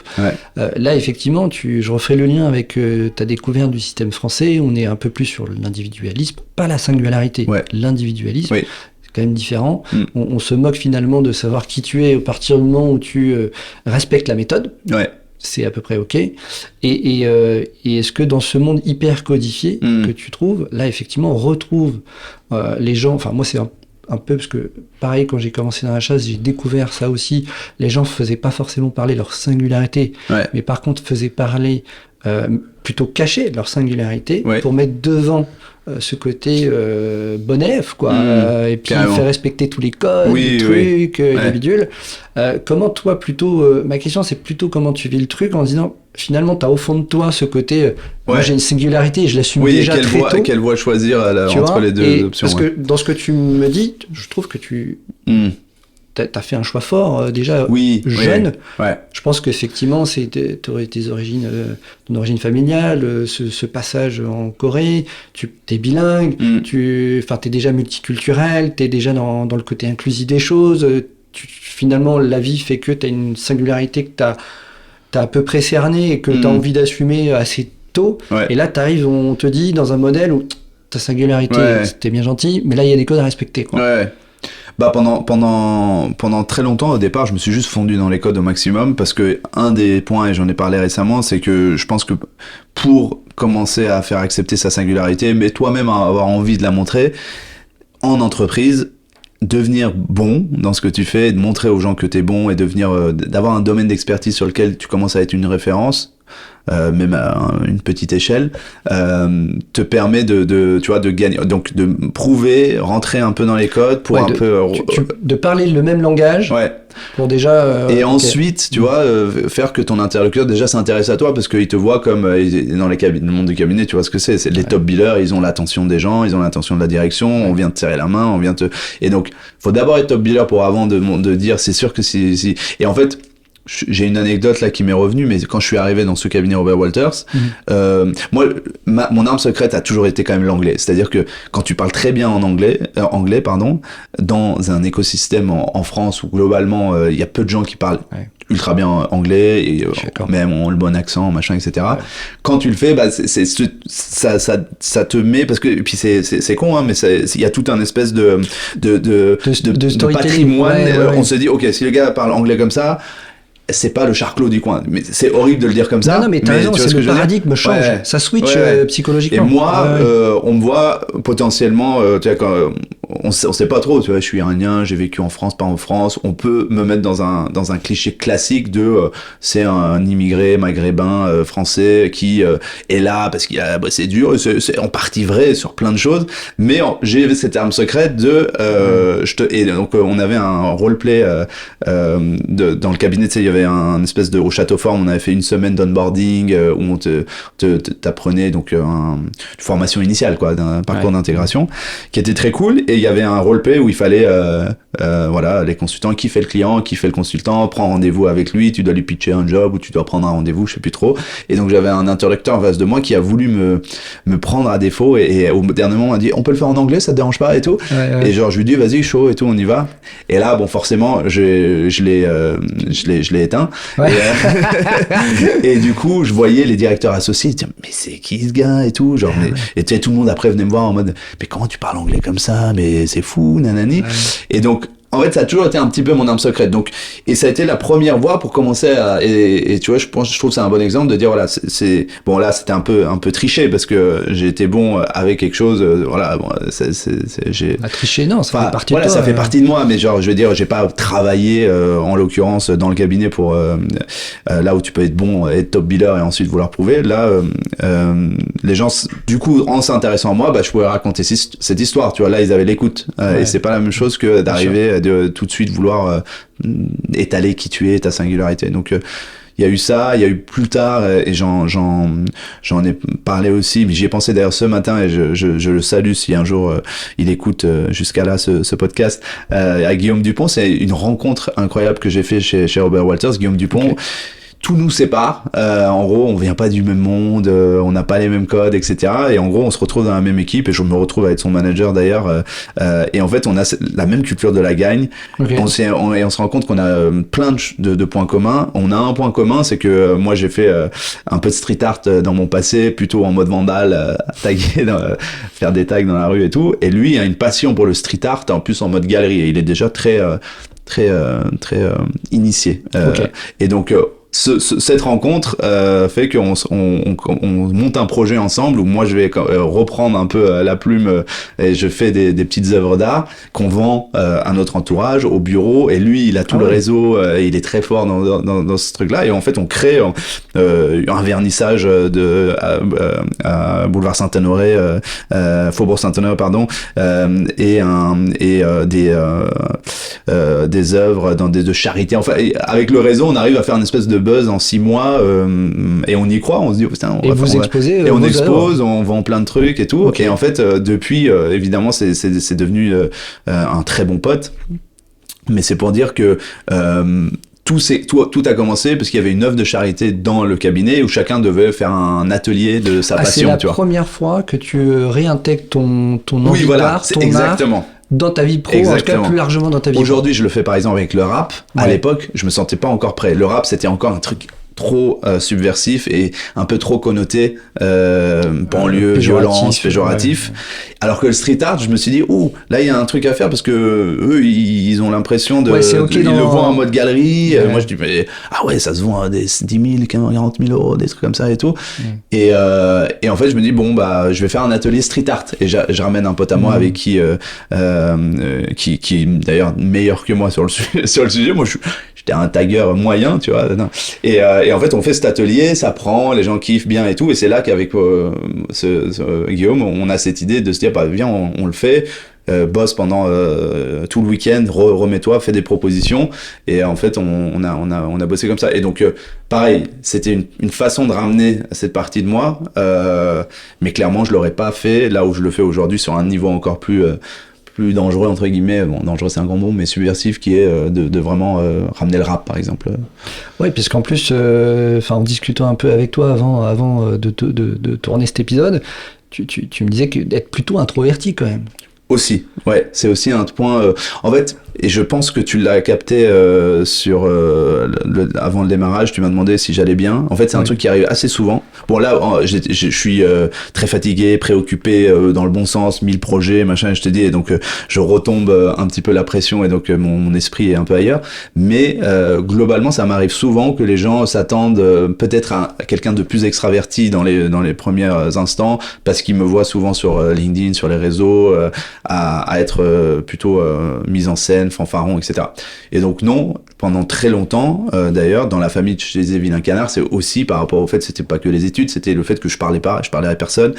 Là effectivement, je referai le lien avec ta découverte du système français, on est un peu plus sur l'individualisme, pas la singularité, l'individualisme. C'est quand même différent. On se moque finalement de savoir qui tu es à partir du moment où tu respectes la méthode. C'est à peu près OK. Et est-ce que dans ce monde hyper codifié que tu trouves, là, effectivement, on retrouve les gens... Enfin, moi, c'est un peu... Parce que, pareil, quand j'ai commencé dans la chasse, j'ai découvert ça aussi. Les gens ne faisaient pas forcément parler leur singularité, mais par contre, faisaient parler... plutôt cacher leur singularité pour mettre devant ce côté bon élève, quoi, et puis faire respecter tous les codes, les trucs, les bidules. Comment toi, plutôt, ma question c'est plutôt comment tu vis le truc en disant, finalement, t'as au fond de toi ce côté, moi j'ai une singularité et je l'assume déjà très tôt. Quelle voie choisir entre les deux options. Parce que dans ce que tu me dis, je trouve que tu... T'as fait un choix fort déjà jeune. Je pense qu'effectivement, t'aurais tes origines, ton origine familiale, ce passage en Corée, t'es bilingue, t'es déjà multiculturel, t'es déjà dans le côté inclusif des choses. Finalement, la vie fait que t'as une singularité que t'as à peu près cernée et que t'as envie d'assumer assez tôt. Et là, t'arrives, on te dit dans un modèle où ta singularité, c'était bien gentil, mais là, il y a des codes à respecter, quoi. Bah pendant très longtemps au départ, je me suis juste fondu dans les codes au maximum parce que un des points, et j'en ai parlé récemment, c'est que je pense que pour commencer à faire accepter sa singularité, mais toi-même à avoir envie de la montrer en entreprise, devenir bon dans ce que tu fais, et de montrer aux gens que t'es bon et d'avoir un domaine d'expertise sur lequel tu commences à être une référence. Même à une petite échelle, te permet de gagner, donc de prouver, rentrer un peu dans les codes pour de parler le même langage. Pour déjà. Et ensuite, tu vois, faire que ton interlocuteur déjà s'intéresse à toi parce qu'il te voit comme dans le monde du cabinet, tu vois ce que c'est les top billers, ils ont l'attention des gens, ils ont l'attention de la direction, on vient te serrer la main, et donc faut d'abord être top biller pour avant de dire c'est sûr que si. Et en fait, j'ai une anecdote là qui m'est revenue, mais quand je suis arrivé dans ce cabinet Robert Walters, moi, mon arme secrète a toujours été quand même l'anglais. C'est-à-dire que quand tu parles très bien en anglais, dans un écosystème en France où globalement il y a peu de gens qui parlent ultra bien anglais et même ont le bon accent, machin, etc. Quand tu le fais, bah ça te met, parce que et puis c'est con, hein, mais il y a tout un espèce de patrimoine. On se dit, ok, si le gars parle anglais comme ça, c'est pas le Charclos du coin, mais c'est horrible de le dire comme ça. Non, mais t'as raison, c'est le paradigme change, ça switch psychologiquement. Et moi, on me voit potentiellement, tu vois, quand on sait pas trop, tu vois, je suis iranien, j'ai vécu en France, pas en France, on peut me mettre dans un cliché classique de c'est un immigré maghrébin français qui est là parce qu'il a bossé dur, c'est en partie vrai sur plein de choses, mais j'ai cette arme secrète et donc on avait un roleplay dans le cabinet, tu sais, il y avait un espèce de, au Château Fort, on avait fait une semaine d'onboarding où on t'apprenait donc une formation initiale, quoi, d'un parcours d'intégration qui était très cool, et il y avait un roleplay où il fallait les consultants, qui fait le client, qui fait le consultant, prend rendez-vous avec lui, tu dois lui pitcher un job ou tu dois prendre un rendez-vous, je sais plus trop, et donc j'avais un interlocuteur en face de moi qui a voulu me prendre à défaut, et au dernier moment on a dit on peut le faire en anglais, ça te dérange pas et tout, et genre je lui dis vas-y chaud et tout, on y va, et là bon forcément je l'ai éteint, et du coup je voyais les directeurs associés dire mais c'est qui ce gars et tout, genre et tu sais, tout le monde après venait me voir en mode mais comment tu parles anglais comme ça, mais c'est fou nanani, et donc en fait, ça a toujours été un petit peu mon arme secrète. Donc, et ça a été la première voie pour commencer et tu vois, je trouve que c'est un bon exemple de dire, voilà, bon, là, c'était un peu triché parce que j'ai été bon avec quelque chose, voilà, bon, j'ai. À tricher, non, ça fait partie de toi. Voilà, ça fait partie de moi, mais genre, je veux dire, j'ai pas travaillé, en l'occurrence, dans le cabinet pour, là où tu peux être bon, être top biller et ensuite vouloir prouver. Là, les gens, du coup, en s'intéressant à moi, bah, je pouvais raconter cette histoire, tu vois. Là, ils avaient l'écoute, et c'est pas la même chose que d'arriver de tout de suite vouloir étaler qui tu es, ta singularité. Donc il y a eu ça, il y a eu plus tard, et j'en ai parlé aussi, mais j'y ai pensé d'ailleurs ce matin, et je le salue si un jour il écoute jusqu'à là ce podcast, à Guillaume Dupont. C'est une rencontre incroyable que j'ai fait chez Robert Walters. Guillaume Dupont, okay. Tout nous sépare. En gros, on vient pas du même monde, on n'a pas les mêmes codes, etc. Et en gros, on se retrouve dans la même équipe, et je me retrouve avec son manager d'ailleurs. Et en fait, on a la même culture de la gagne. Okay. On se rend compte qu'on a plein de points communs. On a un point commun, c'est que moi, j'ai fait un peu de street art dans mon passé, plutôt en mode vandale, taguer, faire des tags dans la rue et tout. Et lui, il a une passion pour le street art, en plus en mode galerie. Et il est déjà très initié. Okay. Et donc cette rencontre fait qu'on monte un projet ensemble où moi je vais reprendre un peu la plume et je fais des petites œuvres d'art qu'on vend à notre entourage, au bureau, et lui il a tout le réseau, il est très fort dans ce truc-là, et en fait on crée un vernissage à Boulevard Saint-Honoré, Faubourg Saint-Honoré pardon, et des œuvres de charité. Enfin, avec le réseau on arrive à faire une espèce de buzz en 6 mois, et on y croit, on se dit putain, et vous exposez, et on expose, on vend plein de trucs et tout. Okay. Et en fait depuis évidemment c'est devenu un très bon pote, mais c'est pour dire que tout a commencé parce qu'il y avait une œuvre de charité dans le cabinet où chacun devait faire un atelier de sa passion. C'est la première fois que tu réintègres ton envie d'art, ton exactement. Art dans ta vie pro, exactement. En tout cas plus largement dans ta vie pro. Aujourd'hui, je le fais par exemple avec le rap. Ouais. À l'époque, je me sentais pas encore prêt. Le rap, c'était encore un truc trop subversif et un peu trop connoté, banlieue, violence, péjoratif. Ouais. Alors que le street art, je me suis dit, là il y a un truc à faire parce que eux ils ont l'impression de, ils le voient en mode galerie. Ouais. Moi je dis mais ça se vend à des 10 000, 40 000 euros, des trucs comme ça et tout. Et en fait je me dis je vais faire un atelier street art, et je ramène un pote à moi avec qui est d'ailleurs meilleur que moi sur le sujet. Moi j'étais un tagueur moyen, tu vois. Et en fait, on fait cet atelier, ça prend, les gens kiffent bien et tout. Et c'est là qu'avec Guillaume, on a cette idée de se dire, viens, on le fait. Bosse pendant tout le week-end, remets-toi, fais des propositions. Et en fait, on a bossé comme ça. Et donc, pareil, c'était une façon de ramener cette partie de moi. Mais clairement, je l'aurais pas fait là où je le fais aujourd'hui, sur un niveau encore plus dangereux entre guillemets, bon dangereux c'est un grand mot, mais subversif, qui est de vraiment ramener le rap par exemple. Oui, puisqu'en plus en discutant un peu avec toi avant de tourner cet épisode, tu me disais d'être plutôt introverti quand même. Aussi, ouais, c'est aussi un point. En fait, et je pense que tu l'as capté avant le démarrage. Tu m'as demandé si j'allais bien. En fait, c'est un truc qui arrive assez souvent. Bon là, je suis très fatigué, préoccupé dans le bon sens, 1000 projets, machin. Je t'ai dit, et donc je retombe un petit peu la pression, et donc mon esprit est un peu ailleurs. Mais globalement, ça m'arrive souvent que les gens s'attendent peut-être à quelqu'un de plus extraverti dans les premiers instants, parce qu'ils me voient souvent sur LinkedIn, sur les réseaux. À être plutôt mise en scène, fanfaron, etc. Et donc non, pendant très longtemps, d'ailleurs, dans la famille chez les Vilain Canard, c'est aussi par rapport au fait, c'était pas que les études, c'était le fait que je parlais à personne.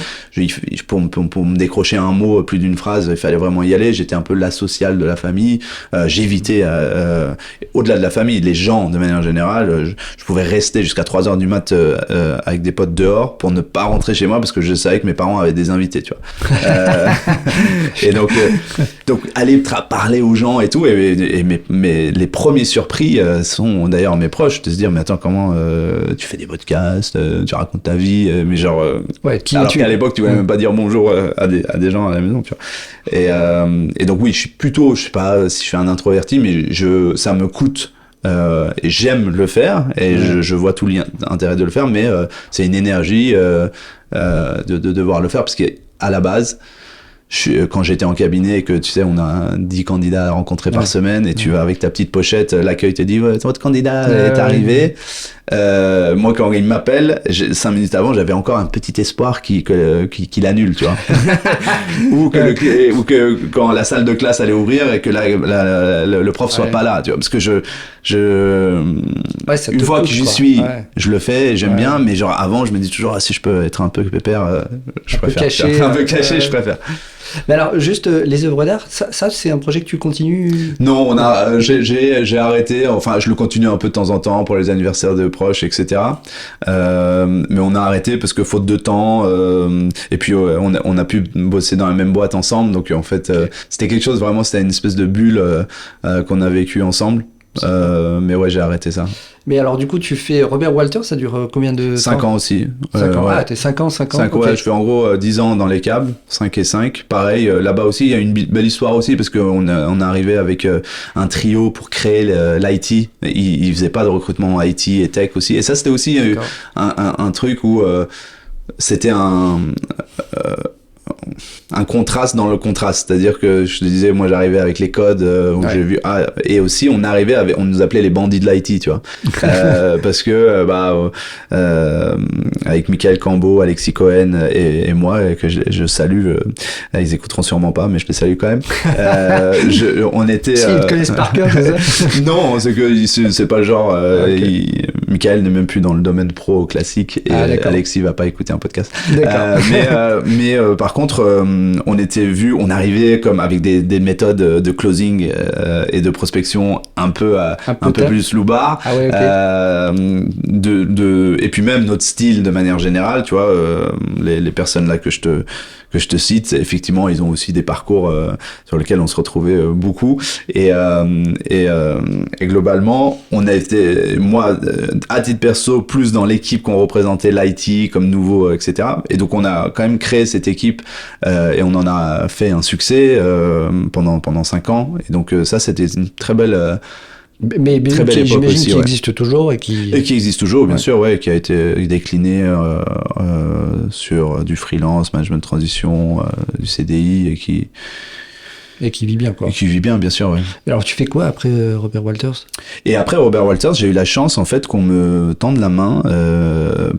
Pour me décrocher un mot, plus d'une phrase, il fallait vraiment y aller. J'étais un peu l'asocial de la famille. J'évitais, au-delà de la famille, les gens de manière générale. Je pouvais rester jusqu'à 3h du mat avec des potes dehors pour ne pas rentrer chez moi parce que je savais que mes parents avaient des invités, tu vois. Et donc aller parler aux gens et tout, et les premiers surpris sont d'ailleurs mes proches, de se dire mais attends, comment tu fais des podcasts, tu racontes ta vie, mais genre alors qu'à l'époque tu voulais même pas dire bonjour à des gens à la maison, tu vois. Et donc oui, je suis plutôt, je sais pas si je suis un introverti, mais ça me coûte. Et j'aime le faire, et je vois tout l'intérêt de le faire, mais c'est une énergie de devoir le faire, parce qu'à la base quand j'étais en cabinet et que tu sais on a 10 candidats à rencontrer par semaine et tu vas avec ta petite pochette, l'accueil te dit votre candidat est arrivé. Moi quand il m'appelle 5 minutes avant j'avais encore un petit espoir qu'il annule, tu vois. ou que quand la salle de classe allait ouvrir et que le prof soit pas là, tu vois, parce que une fois que j'y suis, je le fais et j'aime bien, mais genre avant je me dis toujours si je peux être un peu pépère, je préfère un peu caché, je préfère. Mais alors, juste les œuvres d'art, ça c'est un projet que tu continues? Non, j'ai arrêté. Enfin, je le continue un peu de temps en temps pour les anniversaires de proches, etc. Mais on a arrêté parce que faute de temps. Et puis on a pu bosser dans la même boîte ensemble. Donc en fait, c'était quelque chose vraiment. C'était une espèce de bulle qu'on a vécu ensemble. Mais ouais, j'ai arrêté ça. Mais alors du coup tu fais Robert Walters, ça dure combien de temps? 5 ans aussi. 5 ans, ouais. Ah t'es 5 ans. 5 okay. Ouais, je fais en gros 10 ans dans les câbles, 5 et 5. Pareil, là-bas aussi, il y a une belle histoire aussi, parce qu'on est arrivé avec un trio pour créer l'IT. Ils faisaient pas de recrutement IT et tech aussi. Et ça, c'était aussi un truc où c'était un contraste dans le contraste, c'est-à-dire que je te disais, moi j'arrivais avec les codes où j'ai vu et aussi on nous appelait les bandits de l'IT, tu vois. Parce que avec Michael Cambeau, Alexis Cohen et moi que je salue, ils écouteront sûrement pas, mais je les salue quand même. On était ils te connaissent par cœur, c'est ça? Non, c'est que c'est pas le genre Michael n'est même plus dans le domaine pro classique et Alexis va pas écouter un podcast. Mais par contre on arrivait comme avec des méthodes de closing et de prospection un peu plus loupard. Et puis même notre style de manière générale, tu vois, les personnes là que je te cite, effectivement, ils ont aussi des parcours sur lesquels on se retrouvait beaucoup. Et globalement, on a été, moi, à titre perso, plus dans l'équipe qu'on représentait l'IT comme nouveau, etc. Et donc, on a quand même créé cette équipe et on en a fait un succès pendant 5 ans. Et donc, ça, c'était une très belle... Mais j'imagine qu'il existe toujours et qui existe toujours, bien sûr, ouais, qui a été décliné sur du freelance, management de transition, du CDI et qui vit bien, quoi. Et qui vit bien sûr, ouais. Alors tu fais quoi après Robert Walters? Et après Robert Walters, j'ai eu la chance en fait qu'on me tende la main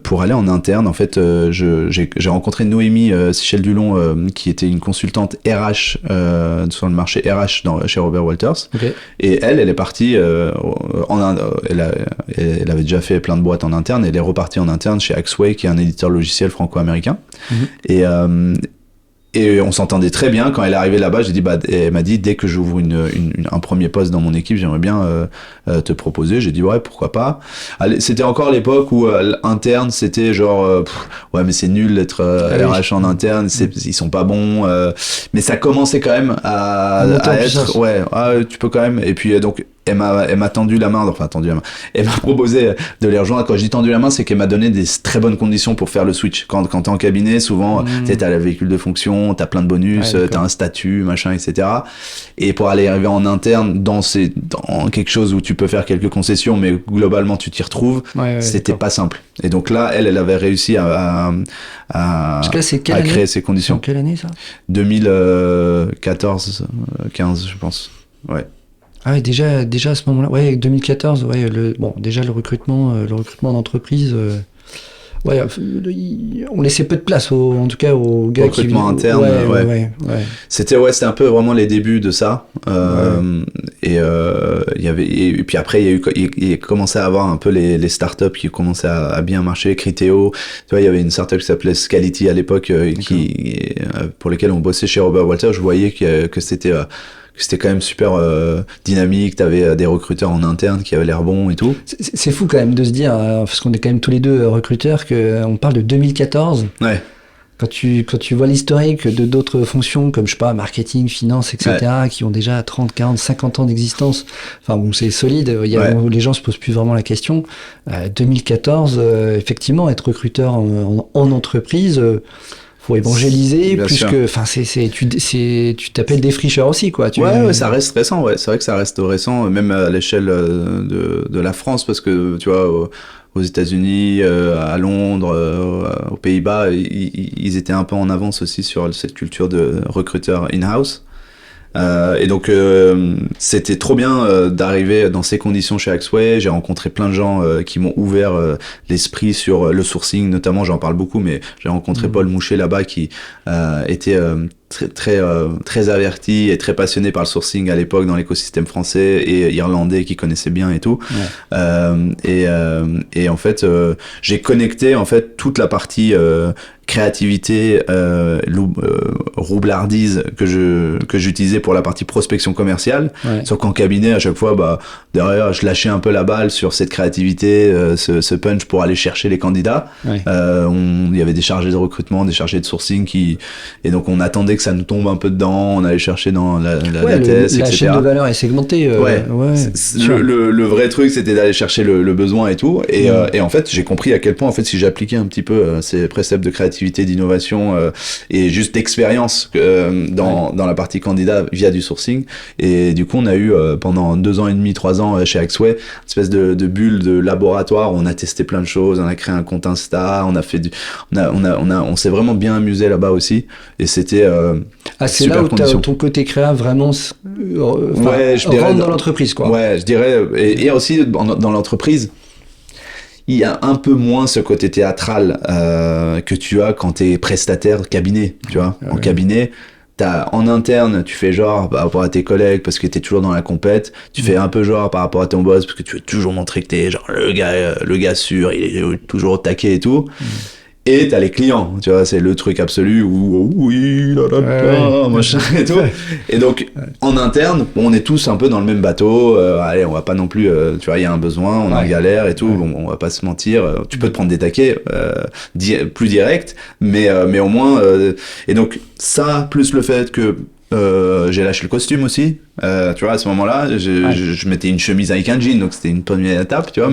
pour aller en interne. En fait, j'ai rencontré Noémie Sichel-Dulon qui était une consultante RH sur le marché RH chez Robert Walters. Okay. Et elle est partie elle avait déjà fait plein de boîtes en interne. Elle est repartie en interne chez Axway, qui est un éditeur logiciel franco-américain. Et on s'entendait très bien. Quand elle est arrivée là-bas, elle m'a dit, dès que j'ouvre un premier poste dans mon équipe, j'aimerais bien te proposer. J'ai dit, ouais, pourquoi pas. C'était encore l'époque où interne, c'était genre, ouais, mais c'est nul d'être RH en interne, ils sont pas bons. Mais ça commençait quand même à être, ouais, tu peux quand même. Et puis, donc, elle m'a tendu la main, elle m'a proposé de les rejoindre. Quand je dis tendu la main, c'est qu'elle m'a donné des très bonnes conditions pour faire le switch. Quand t'es en cabinet, souvent, t'as le véhicule de fonction, t'as plein de bonus, t'as un statut, machin, etc. Et pour aller arriver en interne dans quelque chose où tu peux faire quelques concessions, mais globalement tu t'y retrouves, c'était pas simple. Et donc là, elle avait réussi à créer ces conditions. En quelle année ça? 2014, 15, je pense. Ouais. Ah ouais, déjà à ce moment-là, ouais, 2014, ouais, déjà le recrutement d'entreprise, on laissait peu de place, en tout cas aux gars qui recrutement interne, ouais. C'était un peu vraiment les débuts de ça. Et puis après il a commencé à avoir un peu les startups qui commençaient à bien marcher. Criteo, tu vois, il y avait une startup qui s'appelait Scality à l'époque pour lesquelles on bossait chez Robert Walters. Je voyais que c'était quand même super dynamique, t'avais des recruteurs en interne qui avaient l'air bons et tout. C'est fou quand même de se dire, parce qu'on est quand même tous les deux recruteurs, qu'on parle de 2014. Ouais. Quand tu vois l'historique de d'autres fonctions comme, je sais pas, marketing, finance, etc., qui ont déjà 30, 40, 50 ans d'existence, enfin bon, c'est solide, où les gens se posent plus vraiment la question. 2014, effectivement, être recruteur en entreprise... pour évangéliser, Bien plus sûr. que, enfin, tu t'appelles défricheur aussi, quoi. Ouais, ça reste récent, ouais. C'est vrai que ça reste récent, même à l'échelle de la France, parce que, tu vois, aux États-Unis, à Londres, aux Pays-Bas, ils étaient un peu en avance aussi sur cette culture de recruteur in-house. Et donc c'était trop bien d'arriver dans ces conditions chez Axway. J'ai rencontré plein de gens qui m'ont ouvert l'esprit sur le sourcing, notamment. J'en parle beaucoup, mais j'ai rencontré Paul Mouchet là-bas qui était très averti et très passionné par le sourcing à l'époque dans l'écosystème français et irlandais, qui connaissait bien et tout. Et en fait j'ai connecté en fait toute la partie créativité, roublardise que j'utilisais pour la partie prospection commerciale. Sauf qu'en cabinet, à chaque fois, bah, derrière, je lâchais un peu la balle sur cette créativité, ce punch pour aller chercher les candidats. Il y avait des chargés de recrutement, des chargés de sourcing et donc on attendait que ça nous tombe un peu dedans, on allait chercher dans la thèse, etc. La chaîne de valeur est segmentée. Le vrai truc, c'était d'aller chercher le besoin et tout. Et en fait, j'ai compris à quel point, en fait, si j'appliquais un petit peu ces préceptes de créativité, d'innovation et juste d'expérience dans la partie candidat via du sourcing. Et du coup, on a eu pendant 2 ans et demi, 3 ans chez Axway, une espèce de bulle de laboratoire où on a testé plein de choses, on a créé un compte Insta, on s'est vraiment bien amusé là-bas aussi. Et c'était c'est là où ton côté créa vraiment rentre dans l'entreprise, quoi. Ouais, je dirais. Et aussi dans l'entreprise, il y a un peu moins ce côté théâtral que tu as quand t'es prestataire cabinet, tu vois. En cabinet, en interne, tu fais genre par rapport à tes collègues parce que t'es toujours dans la compète. Tu fais un peu genre par rapport à ton boss parce que tu veux toujours montrer que t'es genre le gars sûr, il est toujours au taquet et tout. Et t'as les clients, tu vois, c'est le truc absolu où oui, machin et tout. Et donc, en interne, on est tous un peu dans le même bateau. Allez, on va pas non plus, tu vois, il y a un besoin, on est en galère et tout. Bon, on va pas se mentir. Tu peux te prendre des taquets plus directs, mais au moins. Et donc, ça, plus le fait que j'ai lâché le costume aussi. Tu vois, à ce moment-là, je mettais une chemise avec un jean, donc c'était une première étape, tu vois,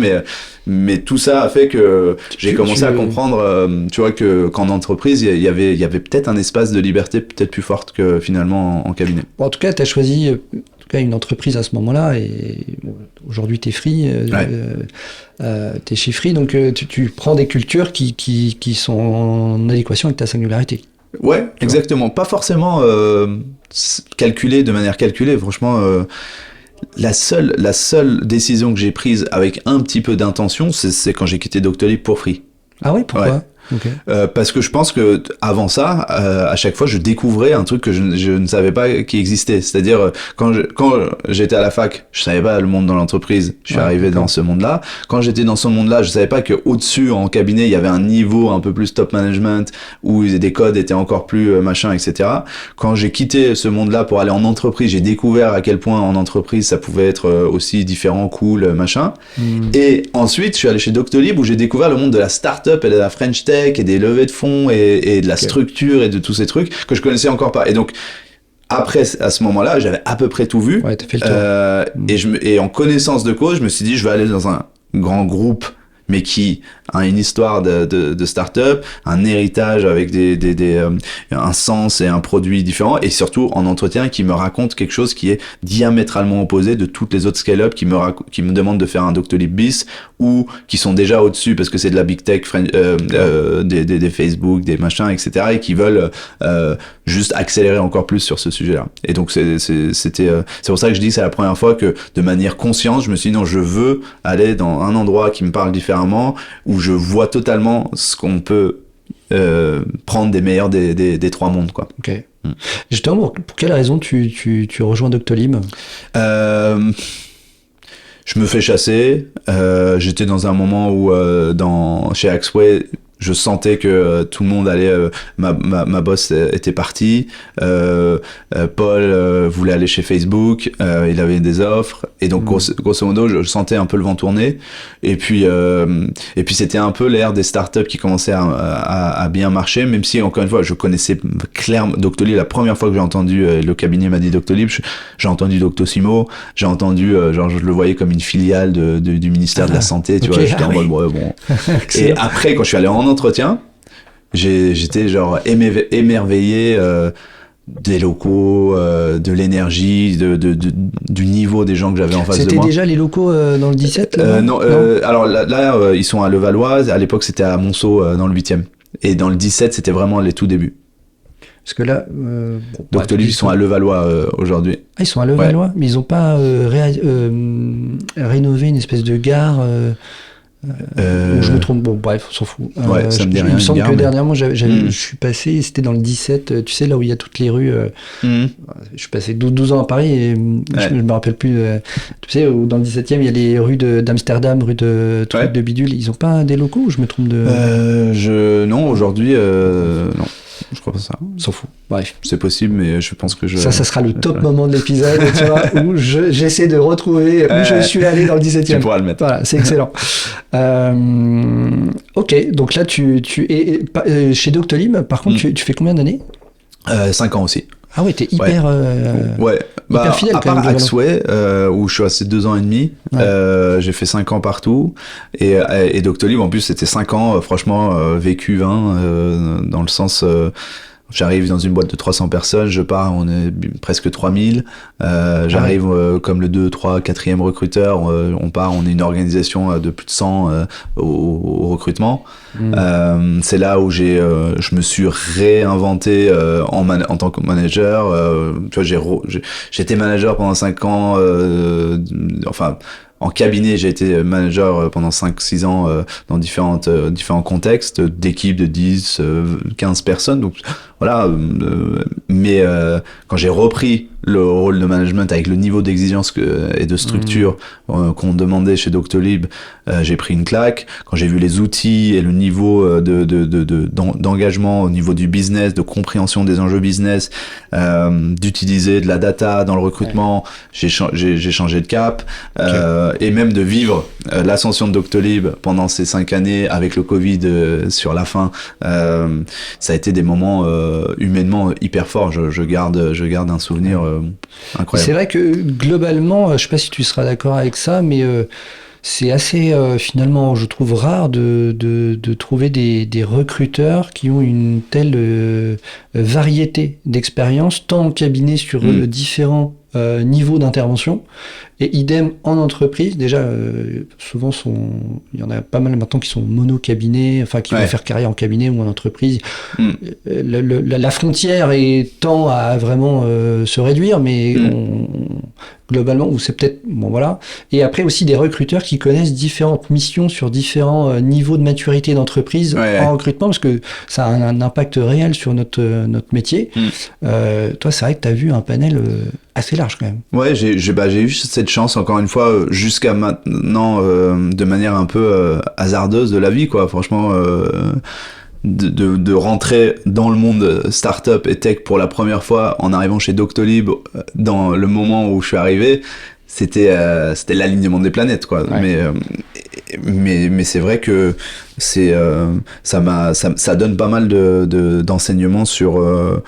mais tout ça a fait que j'ai commencé à comprendre, tu vois, qu'en entreprise, il y avait peut-être un espace de liberté peut-être plus forte que finalement en cabinet. Bon, en tout cas, tu as choisi une entreprise à ce moment-là, et aujourd'hui, tu es free, tu es chez Free, donc tu prends des cultures qui sont en adéquation avec ta singularité. Ouais, exactement. Pas forcément de manière calculée. Franchement, la seule décision que j'ai prise avec un petit peu d'intention, c'est quand j'ai quitté Doctolib pour Free. Ah oui, pourquoi? Okay. Parce que je pense que avant ça, à chaque fois, je découvrais un truc que je ne savais pas qui existait. C'est-à-dire quand j'étais à la fac, je savais pas le monde dans l'entreprise. Je suis arrivé dans ce monde-là. Quand j'étais dans ce monde-là, je savais pas que au-dessus en cabinet, il y avait un niveau un peu plus top management où des codes étaient encore plus machin, etc. Quand j'ai quitté ce monde-là pour aller en entreprise, j'ai découvert à quel point en entreprise ça pouvait être aussi différent, cool, machin. Et ensuite, je suis allé chez Doctolib où j'ai découvert le monde de la start-up et de la French Tech et des levées de fonds et de la structure et de tous ces trucs que je connaissais encore pas. Et donc, après, à ce moment-là, j'avais à peu près tout vu. Ouais, t'as fait le tour. Et en connaissance de cause, je me suis dit, je vais aller dans un grand groupe, mais qui a une histoire de start-up, un héritage avec un sens et un produit différent, et surtout en entretien qui me raconte quelque chose qui est diamétralement opposé de toutes les autres scale-up qui me demandent de faire un Doctolib bis ou qui sont déjà au-dessus parce que c'est de la big tech, des Facebook, des machins, etc. et qui veulent juste accélérer encore plus sur ce sujet-là. Et donc c'est pour ça que je dis que c'est la première fois que de manière consciente, je me suis dit non, je veux aller dans un endroit qui me parle différemment, où je vois totalement ce qu'on peut prendre des meilleurs des trois mondes, quoi. Ok. Justement, pour quelle raison tu rejoins Doctolib? Je me fais chasser. J'étais dans un moment où chez Axway, je sentais que tout le monde allait. Ma boss était partie. Paul voulait aller chez Facebook. Il avait des offres. Et donc, grosso modo, je sentais un peu le vent tourner. Et puis c'était un peu l'ère des startups qui commençaient à bien marcher. Même si, encore une fois, je connaissais clairement Doctolib. La première fois que j'ai entendu, le cabinet m'a dit Doctolib, j'ai entendu Doctissimo. J'ai entendu, genre, je le voyais comme une filiale du ministère de la Santé. Tu vois, j'étais en mode, ouais, bon. Et après, quand je suis allé en entretien, j'étais genre émerveillé des locaux, de l'énergie, du niveau des gens que j'avais en face de moi. C'était déjà les locaux dans le 17 non, alors là ils sont à Levallois. À l'époque, c'était à Monceau, dans le 8e. Et dans le 17, c'était vraiment les tout débuts. Parce que là... Doctolib, ils sont à Levallois aujourd'hui. Ah, ils sont à Levallois, mais ils n'ont pas rénové une espèce de gare ou je me trompe, bon bref, on s'en fout. Ouais, ça me dit rien. Il me semble que dernièrement, je suis passé, c'était dans le 17, tu sais, là où il y a toutes les rues. Je suis passé 12 ans à Paris et je me rappelle plus. Tu sais, dans le 17e, il y a les rues d'Amsterdam, rue de trucs de bidule. Ils n'ont pas des locaux ou je me trompe de... Non, aujourd'hui, non. Je crois pas ça. On s'en fout. Bref. C'est possible, mais je pense que Ça sera le top moment de l'épisode, tu vois, où j'essaie de retrouver où je suis allé dans le 17e. Tu pourras le mettre. Voilà, c'est excellent. Ok, donc là, tu es chez Doctolib, par contre, tu fais combien d'années 5 ans aussi. Ah ouais, t'es hyper, hyper fidèle à quand même. À part Axway, où je suis resté 2 ans et demi, j'ai fait 5 ans partout. Et Doctolib, en plus, c'était 5 ans, franchement, vécu 20, dans le sens... J'arrive dans une boîte de 300 personnes, je pars, on est presque 3000. J'arrive comme le 2, 3, 4e recruteur, on part, on est une organisation de plus de 100 au recrutement. C'est là où je me suis réinventé en tant que manager. Tu vois, j'étais manager pendant 5 ans, en cabinet, j'ai été manager pendant 5-6 ans dans différents contextes, d'équipes de 10, 15 personnes. Donc voilà, mais quand j'ai repris le rôle de management avec le niveau d'exigence et de structure qu'on demandait chez Doctolib, j'ai pris une claque. Quand j'ai vu les outils et le niveau d'engagement au niveau du business, de compréhension des enjeux business, d'utiliser de la data dans le recrutement, j'ai changé de cap. Et même de vivre l'ascension de Doctolib pendant ces 5 années avec le Covid sur la fin, ça a été des moments humainement hyper forts. Je garde un souvenir incroyable. C'est vrai que globalement, je sais pas si tu seras d'accord avec ça, mais c'est assez finalement, je trouve rare de trouver des recruteurs qui ont une telle variété d'expérience, tant en cabinet sur différents niveaux d'intervention, et idem en entreprise. Déjà, souvent, il y en a pas mal maintenant qui sont mono-cabinets, enfin qui vont faire carrière en cabinet ou en entreprise. La frontière tend à vraiment se réduire, mais globalement, ou c'est peut-être... Bon, voilà. Et après aussi des recruteurs qui connaissent différentes missions sur différents niveaux de maturité d'entreprise en recrutement, parce que ça a un impact réel sur notre métier. Toi, c'est vrai que tu as vu un panel assez large quand même. Ouais, j'ai eu cette chance, encore une fois, jusqu'à maintenant, de manière un peu hasardeuse de la vie, quoi. Franchement, de rentrer dans le monde startup et tech pour la première fois en arrivant chez Doctolib, dans le moment où je suis arrivé, c'était l'alignement des planètes, quoi. Mais c'est vrai que ça donne pas mal d'enseignements sur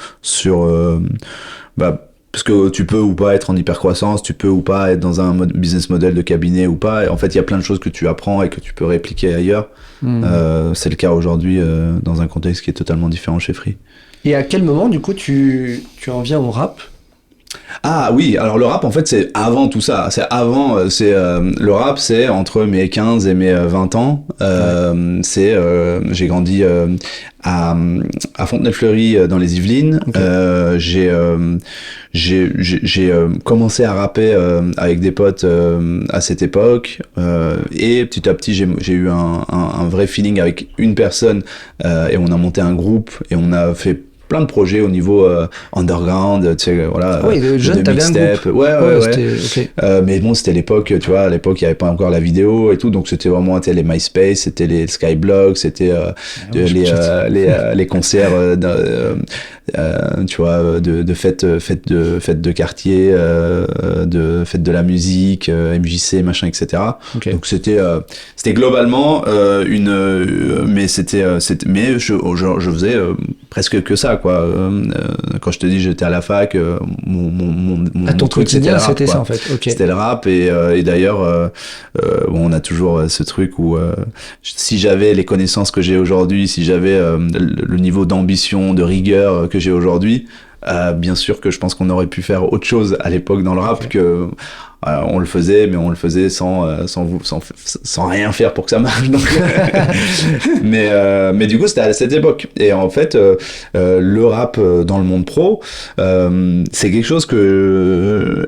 parce que tu peux ou pas être en hypercroissance, tu peux ou pas être dans un business model de cabinet ou pas. Et en fait, il y a plein de choses que tu apprends et que tu peux répliquer ailleurs. C'est le cas aujourd'hui dans un contexte qui est totalement différent chez Free. Et à quel moment, du coup, tu en viens au rap ? Ah oui, alors le rap, en fait, c'est avant tout ça. Le rap, c'est entre mes 15 et mes 20 ans. J'ai grandi à Fontenay-le-Fleury dans les Yvelines. J'ai commencé à rapper avec des potes à cette époque, et petit à petit j'ai eu un vrai feeling avec une personne, et on a monté un groupe et on a fait plein de projets au niveau underground, tu sais, voilà. Oui, jeune, t'avais un groupe. Ouais. Mais bon, c'était l'époque, tu vois, à l'époque, il n'y avait pas encore la vidéo et tout, donc c'était vraiment, les MySpace, c'était les Skyblogs, c'était les concerts, tu vois, de fêtes de quartier, de fêtes de la musique, MJC, machin, etc. Donc c'était globalement mais je faisais presque que ça, quoi. Quand je te dis j'étais à la fac, mon ton truc c'était quotidien, le rap, c'était quoi. ça en fait. Ok. C'était le rap et d'ailleurs bon, on a toujours ce truc où si j'avais les connaissances que j'ai aujourd'hui, si j'avais le niveau d'ambition, de rigueur que j'ai aujourd'hui, bien sûr que je pense qu'on aurait pu faire autre chose à l'époque dans le rap que on le faisait, mais on le faisait sans rien faire pour que ça marche. Donc mais du coup, c'était à cette époque. Et en fait, le rap dans le monde pro, c'est quelque chose que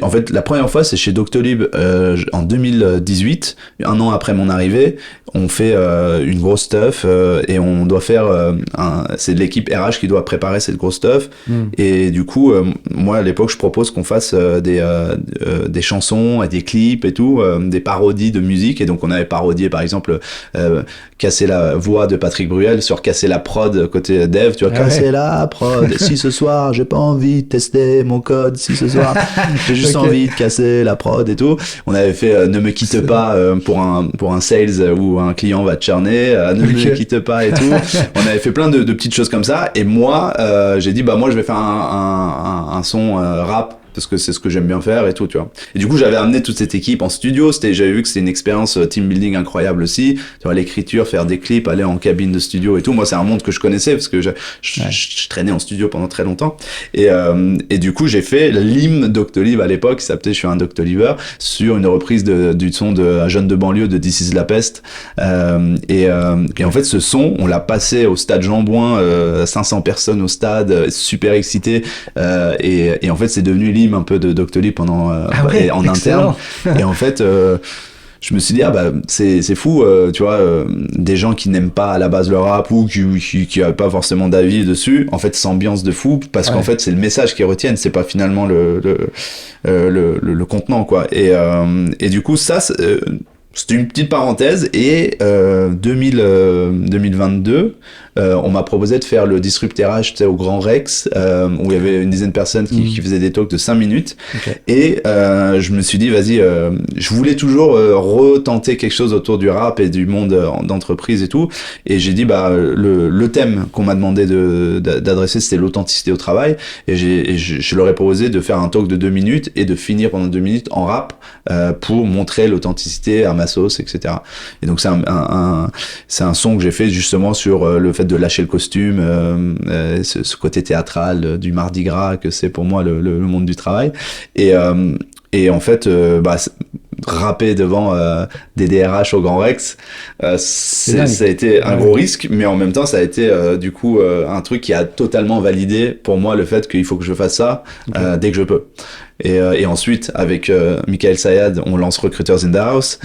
en fait, la première fois, c'est chez Doctolib en 2018, un an après mon arrivée. On fait une grosse stuff et on doit faire c'est de l'équipe RH qui doit préparer cette grosse stuff. Et du coup, moi à l'époque, je propose qu'on fasse des chansons et des clips et tout, des parodies de musique. Et donc on avait parodié par exemple Casser la voix de Patrick Bruel sur Casser la prod côté dev, tu vois, Casser la prod, si ce soir j'ai pas envie de tester mon code, si ce soir j'ai juste envie de casser la prod et tout. On avait fait Ne me quitte pas pour un sales où un client va te charner, Ne me quitte pas et tout. On avait fait plein de petites choses comme ça. Et moi j'ai dit bah moi je vais faire un son rap parce que c'est ce que j'aime bien faire et tout, tu vois. Et du coup, j'avais amené toute cette équipe en studio. J'avais vu que c'était une expérience team building incroyable aussi. Tu vois, l'écriture, faire des clips, aller en cabine de studio et tout. Moi, c'est un monde que je connaissais parce que je traînais en studio pendant très longtemps. Et du coup, j'ai fait l'hymne Doctolib à l'époque, qui s'appelait Je suis un Doctoliber, sur une reprise du son de Jeune de banlieue de This is la peste. Et en fait, ce son, on l'a passé au stade Jean-Bouin, 500 personnes au stade, super excités. Et en fait, c'est devenu l'hymne un peu de Doctolib pendant en interne. Et en fait je me suis dit c'est fou, tu vois, des gens qui n'aiment pas à la base le rap ou qui avaient pas forcément d'avis dessus, en fait s'ambiance de fou parce qu'en fait c'est le message qu'ils retiennent, c'est pas finalement le contenant, quoi. Et du coup ça c'était une petite parenthèse. Et 2022 on m'a proposé de faire le disrupterage au Grand Rex où il y avait une dizaine de personnes qui faisaient des talks de 5 minutes. Et je me suis dit vas-y, je voulais toujours retenter quelque chose autour du rap et du monde d'entreprise et tout, et j'ai dit le thème qu'on m'a demandé d'adresser c'était l'authenticité au travail, et je leur ai proposé de faire un talk de 2 minutes et de finir pendant 2 minutes en rap pour montrer l'authenticité à ma sauce, etc. Et donc c'est un son que j'ai fait justement sur le fait de lâcher le costume, ce côté théâtral du Mardi Gras que c'est pour moi le monde du travail. Et en fait, rapper devant des DRH au Grand Rex, ça a été un gros risque, mais en même temps ça a été du coup un truc qui a totalement validé pour moi le fait qu'il faut que je fasse ça dès que je peux. Et ensuite, avec Michael Sayad, on lance Recruiters in the House,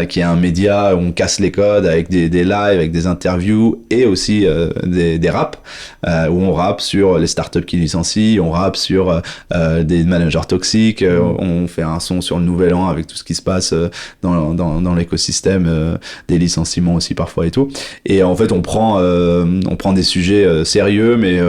qui est un média où on casse les codes avec des lives, avec des interviews et aussi des raps, où on rappe sur les startups qui licencient, on rappe sur des managers toxiques, on fait un son sur le nouvel an avec tout ce qui se passe dans l'écosystème des licenciements aussi parfois et tout. Et en fait, on prend des sujets sérieux, mais